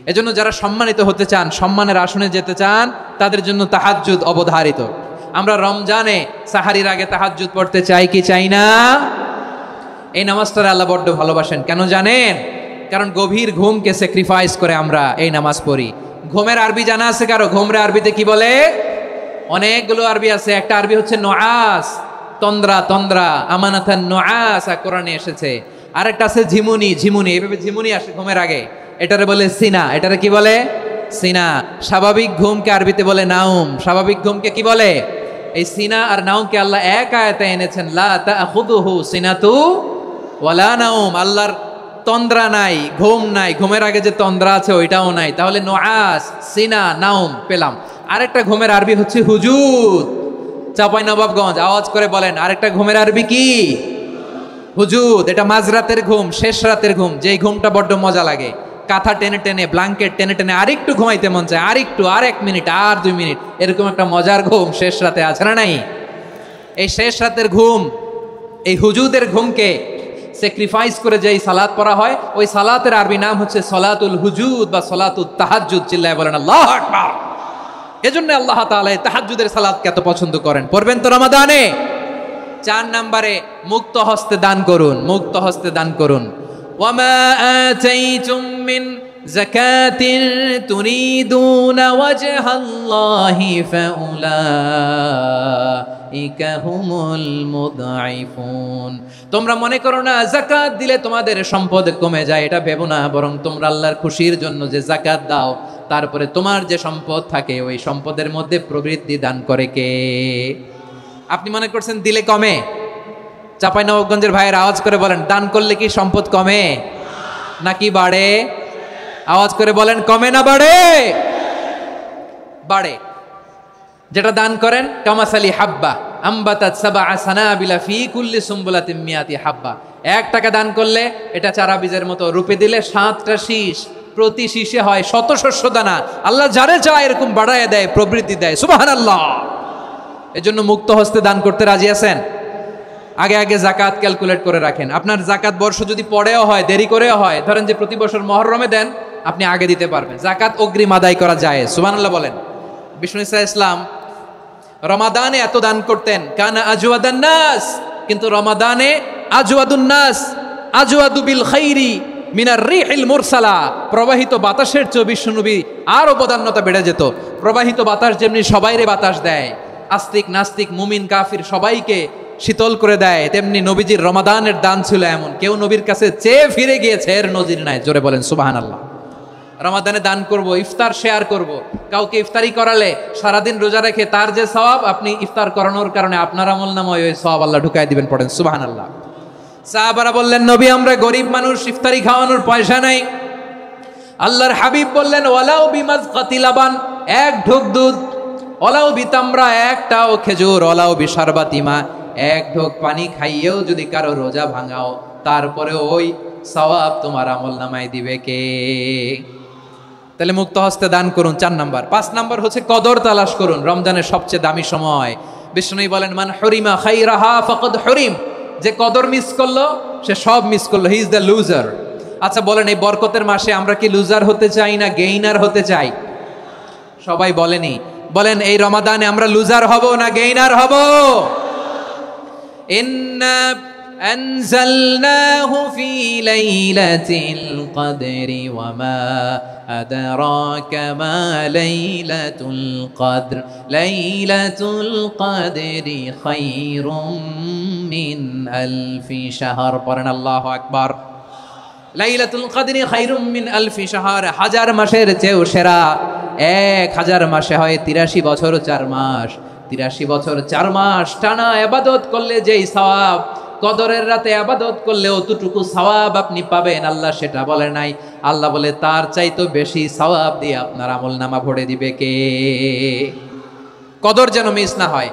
Speaker 1: এজন্য যারা সম্মানিত হতে চান, সম্মানের আসনে যেতে চান, তাদের জন্য তাহাজ্জুদ অবধারিত। আমরা রমজানে সাহারির আগে তাহাজ্জুদ পড়তে চাই কি চাই না? এই নামাজটা আল্লাহ বড্ড ভালোবাসেন। কেন জানেন? কারণ গভীর ঘুমকে স্যাক্রিফাইস করে আমরা এই নামাজ পড়ি। ঘুমের আরবি জানা আছে কারো? ঘুমরে আরবিতে কি বলে? অনেকগুলো আরবি আছে। একটা আরবি হচ্ছে নুআস, তন্দ্রা, তন্দ্রা, আমানাতান নুআস কোরআনে এসেছে। আরেকটা আছে ঝিমুনি, ঝিমুনি, এইভাবে ঝিমুনি আসে ঘুমের আগে, এটারে বলে সিনা। এটারে কি বলে? সিনা। স্বাভাবিক ঘুমকে আরবিতে বলে নাউম। স্বাভাবিক ঘুমকে কি বলে? এই সিনা আর নাউমকে আল্লাহ এক আয়াতে এনেছেন, লা তাখুযুহু সিনাতু ওয়ালা নাউম। আল্লাহর তন্দ্রা নাই, ঘুম নাই, ঘুমের আগে যে তন্দ্রা আছে ওইটাও নাই। তাহলে নুআস, সিনা, নাউম পেলাম। আরেকটা ঘুমের আরবি হচ্ছে হুজুদ। চাঁপাইনবাবগঞ্জ আওয়াজ করে বলেন, আরেকটা ঘুমের আরবি কি? হুজুদ। এটা মাঝরাতের ঘুম, শেষ রাতের ঘুম, যেই ঘুমটা বড্ড মজা লাগে। কাঁথা টেনে টেনে, ব্ল্যাঙ্কেট টেনে টেনে আরেকটু ঘুমাইতে মন চায়, আরেকটু, আর 1 মিনিট, আর 2 মিনিট, এরকম একটা মজার ঘুম শেষ রাতে আছে না নাই? এই শেষ রাতের ঘুম, এই হুজুদের ঘুমকে স্যাক্রিফাইস করে যেই সালাত পড়া হয়, ওই সালাতের আরবি নাম হচ্ছে সলাতুল হুজুদ বা সলাতুত তাহাজ্জুদ। চিল্লায় বলেন আল্লাহু আকবার। এজন্য আল্লাহ তাআলা এই তাহাজ্জুদের সালাতকে এত পছন্দ করেন। পড়বেন তো রমাদানে। 4 নম্বরে মুক্ত হস্তে দান করুন, মুক্ত হস্তে দান করুন। ওয়ামা আতাইতুম মিন যাকাতিন তুরিদুনা ওয়াজহাল্লাহি ফাউলাইকা হুমুল মুদঈফুন। তোমরা মনে করো না যাকাত দিলে তোমাদের সম্পদ কমে যায়, এটা ভেবো না। বরং তোমরা আল্লাহর খুশির জন্য যে যাকাত দাও, তারপরে তোমার যে সম্পদ থাকে ওই সম্পদের মধ্যে প্রবৃদ্ধি দান করে কে? আপনি মনে করছেন দিলে কমে? চাঁপাইনবাবগঞ্জের ভাইয়ের আওয়াজ করে বলেন, দান করলে কি সম্পদ কমে নাকি বাড়ে? আওয়াজ করে বলেন, কমে না বাড়ে? বাড়ে। যেটা দান করেন, কামাসালি হাব্বা আম্বাতাত সাবআ সানাবিলা ফি কুল্লি সুম্বুলাতিন মিয়াতি হাব্বা। 1 টাকা দান করলে এটা চারা বীজের মতো, রূপে দিলে 7টা শীষ, প্রতি শীষে হয় 100 শস্য দানা। আল্লাহ যারে চায় এরকম বাড়ায় দেয়, প্রবৃদ্ধি দেয়। সুবহানাল্লাহ। এজন্য মুক্ত হস্তে দান করতে রাজি আছেন? আগে আগে যাকাত ক্যালকুলেট করে রাখেন। আপনার যাকাত বর্ষ যদি পড়েও হয়, দেরি করেও হয়, ধরেন যে প্রতি বছর মুহররমে দেন, আপনি আগে দিতে পারবেন। যাকাত অগ্রিম আদায় করা যায়। সুবহানাল্লাহ বলেন। বিষ্ণু ইসা ইসলাম রমাদানে এত দান করতেন, কানা আজওয়াদান নাস, কিন্তু রমাদানে আজওয়াদুন নাস আজওয়াদু বিল খাইরি মিনার রিহিল মুরসালা। প্রবাহিত বাতাসের চেয়ে বিশ্বনবী আরো বদান্যতা বেড়ে যেত। প্রবাহিত বাতাস যেমনি সবাইরে বাতাস দেয়, আস্তিক নাস্তিক মুমিন কাফির সবাইকে শীতল করে দেয়, তেমনি নবীজির রমাদানের দান ছিল এমন, কেউ নবীর কাছে চেয়ে ফিরে গিয়েছে এর নজির নাই। জোরে বলেন সুবহানাল্লাহ। রমাদানে দান করব, ইফতার শেয়ার করব। কাউকে ইফতারি করালে সারাদিন রোজা রেখে তার যে সওয়াব, আপনি ইফতার করানোর কারণে আপনার আমলনামায় ওই সওয়াব আল্লাহ ঢুকাই দিবেন। পড়েন সুবহানাল্লাহ। সাহাবারা বললেন, নবী আমরা গরিব মানুষ, ইফতারি খাওয়ানোর পয়সা নাই। আল্লাহর হাবিব বললেন, ওয়ালাউ বিমাজকাতি লাবান, 1 ঢোক দুধ, ওয়ালাউ বিতামরা, 1টাও খেজুর, ওয়ালাউ বিশারবাতিমা, 1 ঢোক পানি খাইয়েও যদি কারো রোজা ভাঙাও, তারপরে ওই সওয়াব তোমার আমলনামায় দিবে কে? তাহলে মুক্ত হস্তে দান করুন 4 নাম্বার। 5 নাম্বার হচ্ছে কদর তালাশ করুন। রমজানের সবচেয়ে দামি সময়। বিষ্ণু বলেন, মান হরিমা খাইরাহা ফাকাদ হরিম। যে কদর মিস করলো সে সব মিস করলো, হি ইজ দ্য লুজার। আচ্ছা বলেন, এই বরকতের মাসে আমরা কি লুজার হতে চাই না গেইনার হতে চাই? সবাই বলেনি। বলেন, এই রমাদানে আমরা লুজার হব না গেইনার হব? ইন্না আনজালনাহু ফি লাইলাতিল কদরি ওয়া মা আদরাকা মা লাইলাতুল কদর লাইলাতুল কদরি খায়রুম মিন আলফি শাহর। পড়েন আল্লাহু আকবার। লাইলাতুল কদরি খায়রুম মিন আলফি শাহর, 1000 মাসের চেয়েও সেরা। 1000 মাসে হয় 83 বছর 4 মাস। 83 বছর 4 মাস টানা ইবাদত করলে যেই সওয়াব, কদরের রাতে ইবাদত করলে অতটুকু সওয়াব আপনি পাবেন, আল্লাহ সেটা বলে নাই। আল্লাহ বলে তার চাইতো বেশি সওয়াব দিয়ে আপনার আমলনামা ভরে দিবে কে? কদর যেন মিস না হয়।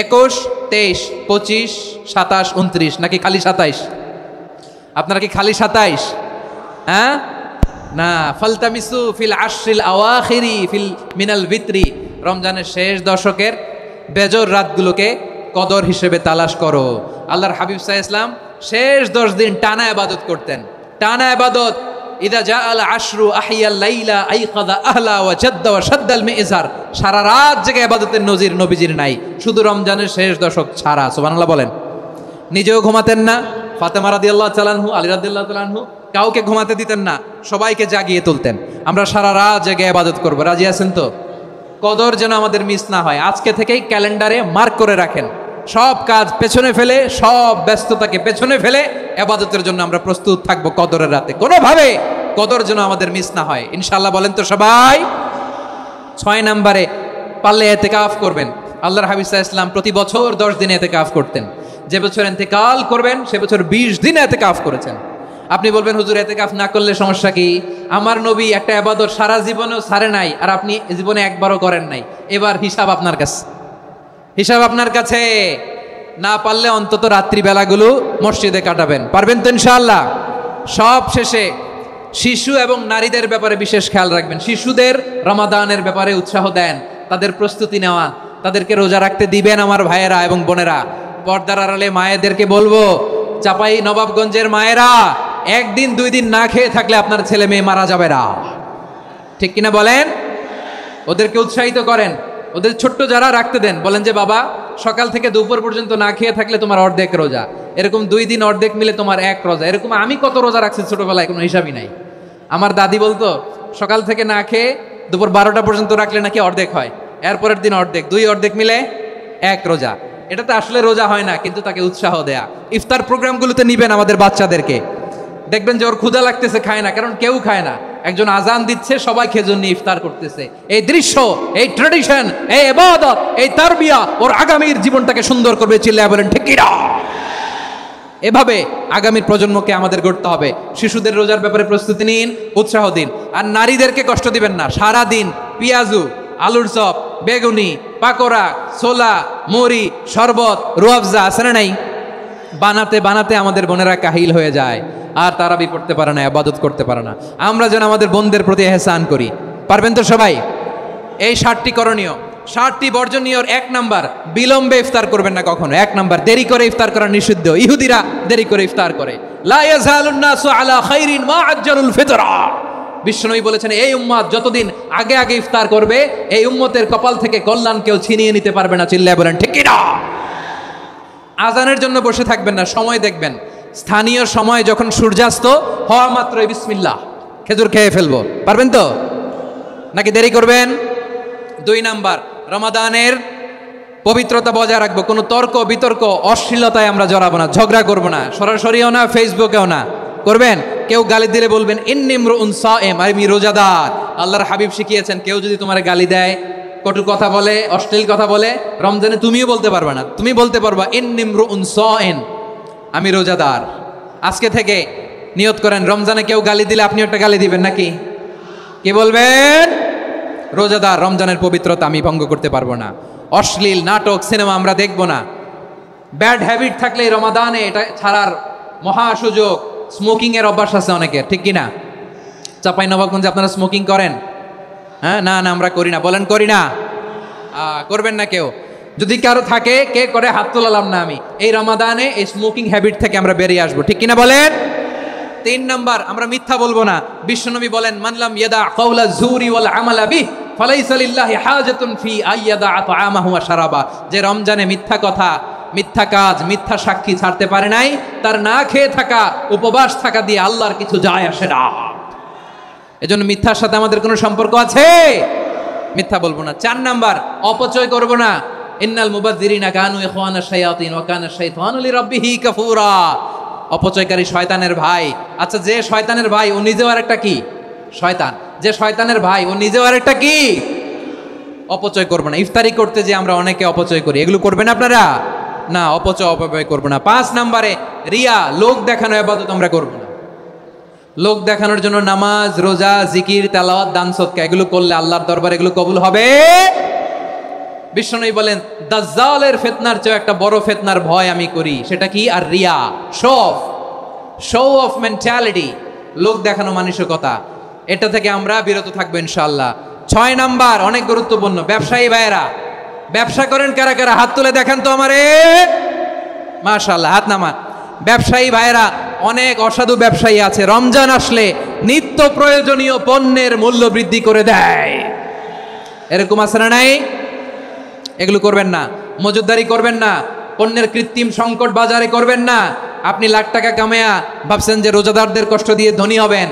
Speaker 1: 21, 23, 25, 27, 29 নাকি খালি 27? আপনারা কি খালি 27? হ্যাঁ না, ফালতামিসু ফিল আশরিল আওয়াখিরি ফিল মিনাল ভিতরি। রমজানের শেষ দশকের বেজর রাতগুলোকে কদর হিসেবে তালাশ করো। আল্লাহর হাবিব সাল্লাল্লাহু আলাইহি ওয়াসাল্লাম শেষ 10 দিন টানা ইবাদত করতেন, টানা ইবাদত। ইদা জাআল আশরু আহিয়াল লাইলা আইকাযা আহলা ওয়া জাদ্দা ওয়া শাদ্দাল মিজার। সারা রাত জেগে ইবাদতের নজির নবীজির নাই, শুধু রমজানের শেষ দশক ছাড়া। সুবহানাল্লাহ বলেন। নিজেও ঘুমাতেন না, ফাতেমা রাদিয়াল্লাহু তাআলা আনহু, আলী রাদিয়াল্লাহু তাআলা আনহু কাউকে ঘুমাতে দিতেন না, সবাইকে জাগিয়ে তুলতেন। আমরা সারা রাত জেগে ইবাদত করব, রাজি আছেন তো? কদর যেন আমাদের মিস না হয়, আজকে থেকেই ক্যালেন্ডারে মার্ক করে রাখেন। সব কাজ পেছনে ফেলে, সব ব্যস্ততাকে পেছনে ফেলে ইবাদতের জন্য আমরা প্রস্তুত থাকবো কদরের রাতে। কোনোভাবে কদর যেন আমাদের মিস না হয়, ইনশাআল্লাহ বলেন তো সবাই। 6 নম্বরে পারলে ইতিকাফ করবেন। আল্লাহর হাবিব সাল্লাল্লাহু আলাইহি ওয়াসাল্লাম প্রতি বছর 10 দিন ইতিকাফ করতেন। যে বছর ইন্তেকাল করবেন সে বছর 20 দিন ইতিকাফ করেছেন। আপনি বলবেন হুজুর ইতিকাফ না করলে সমস্যা কি? আমার নবী একটা ইবাদত সারা জীবনেও ছাড়ে নাই, আর আপনি জীবনে একবারও করেন নাই। এবার হিসাব আপনার কাছে, হিসাব আপনার কাছে। না পারলে অন্তত রাত্রিবেলাগুলো মসজিদে কাটাবেন, পারবেন তো ইনশাআল্লাহ? সব শেষে শিশু এবং নারীদের ব্যাপারে বিশেষ খেয়াল রাখবেন। শিশুদের রমাদানের ব্যাপারে উৎসাহ দেন, তাদের প্রস্তুতি নেওয়া, তাদেরকে রোজা রাখতে দিবেন। আমার ভাইয়েরা এবং বোনেরা, পর্দার আড়ালে মায়েদেরকে বলবো, চাপাই নবাবগঞ্জের মায়েরা, 1 দিন 2 দিন না খেয়ে থাকলে আপনার ছেলে মেয়ে মারা যাবে না, ঠিক কিনা বলেন? ওদেরকে উৎসাহিত করেন, ওদের ছোট্ট যারা রাখতে দেন, বলেন যে বাবা সকাল থেকে দুপুর পর্যন্ত না খেয়ে থাকলে তোমার অর্ধেক রোজা, এরকম 2 দিন অর্ধেক মিলে তোমার 1 রোজা। এরকম আমি কত রোজা রাখছি ছোটবেলায়, কোনো হিসাবই নাই। আমার দাদি বলতো সকাল থেকে না খেয়ে দুপুর 12টা পর্যন্ত রাখলে নাকি অর্ধেক হয়, এরপরের দিন অর্ধেক, 2 অর্ধেক মিলে 1 রোজা। এটা তো আসলে রোজা হয় না, কিন্তু তাকে উৎসাহ দেয়া। ইফতার প্রোগ্রামগুলোতে নিবেন আমাদের বাচ্চাদেরকে, দেখবেন যে ওর ক্ষুধা লাগতেছে, খায় না, কারণ কেউ খায় না। একজন আজান দিচ্ছে, সবাই খেজুর নিয়ে ইফতার করতেছে। এই দৃশ্য, এই ট্র্যাডিশন, এই ইবাদত, এই তারবিয়া ওর আগামীর জীবনটাকে সুন্দর করবে। চিল্লায়া বলেন ঠিক কি না? এভাবে আগামীর প্রজন্মকে আমাদের গড়তে হবে। শিশুদের রোজার ব্যাপারে প্রস্তুতি নিন, উৎসাহ দিন। আর নারীদেরকে কষ্ট দিবেন না। সারা দিন পেঁয়াজু, আলুর চপ, বেগুনি, পাকোড়া, ছোলা, মুড়ি, শরবত, রুয়াবজা আছে না নাই, বানাতে বানাতে আমাদের বোনেরা কাহিল হয়ে যায়, আর তারাবি পড়তে পারে না, ইবাদত করতে পারে না। আমরা যেন আমাদের বোনদের প্রতি ইহসান করি, পারবেন তো সবাই? এই 7টি করণীয়, 7টি বর্জনীয়। 1 নাম্বার, বিলম্বে ইফতার করবেন না কখনো। 1 নাম্বার, দেরি করে ইফতার করা নিষিদ্ধ। ইহুদিরা দেরি করে ইফতার করে। লা ইয়াজালুন নাসু আলা খাইরিন মা আজ্জালুল ফিতরা। বিশ্বনবী বলেছেন, এই উম্মত যতদিন আগে আগে ইফতার করবে, এই উম্মতের কপাল থেকে কল্যাণ কেউ ছিনিয়ে নিতে পারবে না। চিল্লায় বলেন ঠিক কি না? আজানের জন্য বসে থাকবেন না, সময় দেখবেন। স্থানীয় সময় যখন সূর্যাস্ত হওয়া মাত্রই বিসমিল্লাহ, খেজুর খেয়ে ফেলবো, পারবেন তো? নাকি দেরি করবেন? 2 নাম্বার, রমাদানের পবিত্রতা বজায় রাখবো। কোনো তর্ক বিতর্ক অশ্লীলতায় আমরা জড়াবো না, ঝগড়া করবো না, সরাসরিও না, ফেসবুকেও না। করবেন কেউ গালি দিলে বলবেন ইন্নিমরুউন সায়েম, আমি রোজাদার। আল্লাহর হাবিব শিখিয়েছেন, কেউ যদি তোমার গালি দেয়, কটু কথা বলে, অশ্লীল কথা বলে, রমজানে তুমিও বলতে পারবে না। তুমি বলতে পারবা ইন্নিমরুউন সায়েম, আমি রোজাদার। আজকে থেকে নিয়ত করেন, রমজানে কেউ গালি দিলে আপনি একটা গালি দিবেন নাকি? কি বলবেন? রোজাদার, রমজানের পবিত্রতা আমি ভঙ্গ করতে পারবো না। অশ্লীল নাটক, সিনেমা আমরা দেখবো না। ব্যাড হ্যাবিট থাকলে রমাদানে এটা ছাড়ার মহা সুযোগ। স্মোকিং এর অভ্যাস আছে অনেকের, ঠিক কিনা? চাঁপাইনবাবগঞ্জে আপনারা স্মোকিং করেন? হ্যাঁ, না না আমরা করি না। বলেন করি না? করবেন না কেউ। যদি কারো থাকে, কে করে হাত তোলালাম না আমি। এই রমাদানে এই স্মোকিং হ্যাবিট থেকে আমরা বেরিয়ে আসবো, ঠিক কিনা বলেন? 3 নাম্বার, আমরা মিথ্যা বলবো না। বিশ্বনবী বলেন, মানলাম ইয়াদা কাওলা যুরি ওয়াল আমালা বিহি ফালাইসা লিল্লাহি হাজাতুন ফি আইয়াদা তাআমাহু ওয়া শারাবা। যে রমজানে মিথ্যা কথা, মিথ্যা কাজ, মিথ্যা সাক্ষী ছাড়তে পারে নাই, তার না খেয়ে থাকা, উপবাস থাকা দিয়ে আল্লাহর কিছু যায় আসে না। এজন্য মিথ্যার সাথে আমাদের কোনো সম্পর্ক আছে? মিথ্যা বলবো না। 4 নাম্বার, অপচয় করব না। ইন্নাল মুবাযযিরিনা কানু ইখওয়ানাশ শায়াতিন ওয়া কানা শাইতানু লিরাব্বিহি কাফুরা। অপচয়কারী শয়তানের ভাই। আচ্ছা, যে শয়তানের ভাই ও নিজেও আরেকটা কি? শয়তান। যে শয়তানের ভাই ও নিজেও আরেকটা কি? অপচয় করবো না। ইফতারি করতে যে আমরা অনেকে অপচয় করি, এগুলো করবেন আপনারা? না, অপচয় করবো না। 5 নাম্বারে, রিয়া, লোক দেখানো ইবাদত আমরা করবো না। লোক দেখানোর জন্য নামাজ, রোজা, জিকির, তেলাওয়াত, দান সদকা এগুলো করলে আল্লাহর দরবারে এগুলো কবুল হবে? বিশ্বনবী বলেন, দাজ্জালের ফিতনার চেয়ে একটা বড় ফিতনার ভয় আমি করি, সেটা কি? আর রিয়া, শো অফ মেন্টালিটি, লোক দেখানো মানসিকতা। এটা থেকে আমরা বিরত থাকবো ইনশাআল্লাহ। 6 নাম্বার, অনেক গুরুত্বপূর্ণ। ব্যবসায়ী ভাইয়েরা, ব্যবসা করেন কারা কারা? হাত তুলে দেখান তো আমারে। মাশাআল্লাহ, হাত নামান। ব্যবসায়ী ভাইরা, অনেক অসাধু ব্যবসায়ী আছে রমজান আসলে নিত্য প্রয়োজনীয় পণ্যের মূল্য বৃদ্ধি করে দেয়। এরকম আছে না নাই? এগুলো করবেন না, মজুতদারি করবেন না, পণ্যের কৃত্রিম সংকট বাজারে করবেন না। আপনি লাখ টাকা কামায়া ভাবছেন যে রোজাদারদের কষ্ট দিয়ে ধনী হবেন,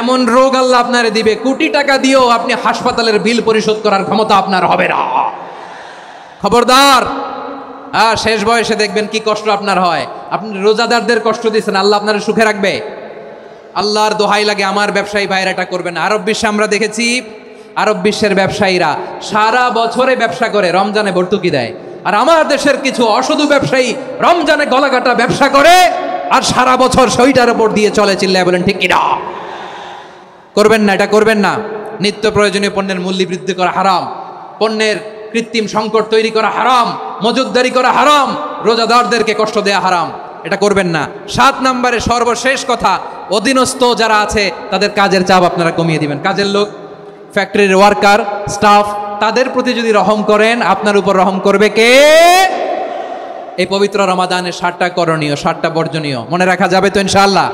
Speaker 1: এমন রোগ আল্লাহ আপনারে দিবে, কোটি টাকা দিয়েও আপনি হাসপাতালের বিল পরিশোধ করার ক্ষমতা আপনার হবে না। খবরদার। শেষ বয়সে দেখবেন কি কষ্ট আপনার হয়। আপনি রোজাদারদের কষ্ট দিচ্ছেন, আল্লাহ আপনার সুখে রাখবে? আল্লাহর দোহাই লাগে আমার ব্যবসায়ী ভাইরা এটা করবেন। আরব বিশ্বে আমরা দেখেছি, আরব বিশ্বের ব্যবসায়ীরা সারা বছরে ব্যবসা করে, রমজানে ভর্তুকি দেয়। আর আমার দেশের কিছু অসাধু ব্যবসায়ী রমজানে গলাকাটা ব্যবসা করে আর সারা বছর সেইটার উপর দিয়ে চলে। চিল্লায় বলেন ঠিক কিনা? করবেন না, এটা করবেন না। নিত্য প্রয়োজনীয় পণ্যের মূল্য বৃদ্ধি করা হারাম, পণ্যের কৃত্রিম সংকট তৈরি করা হারাম, মজুতদারি করা হারাম, রোজাদারদেরকে কষ্ট দেয়া হারাম, এটা করবেন না। 7 নম্বরে সর্বশেষ কথা, অধীনস্থ যারা আছে তাদের কাজের চাপ আপনারা কমিয়ে দিবেন। কাজের লোক, ফ্যাক্টরির ওয়ার্কার, স্টাফ, তাদের প্রতি যদি রহম করেন, আপনার উপর রহম করবে কে? এই পবিত্র রমাদানের 7টা করণীয়, 7টা বর্জনীয় মনে রাখা যাবে তো ইনশাআল্লাহ?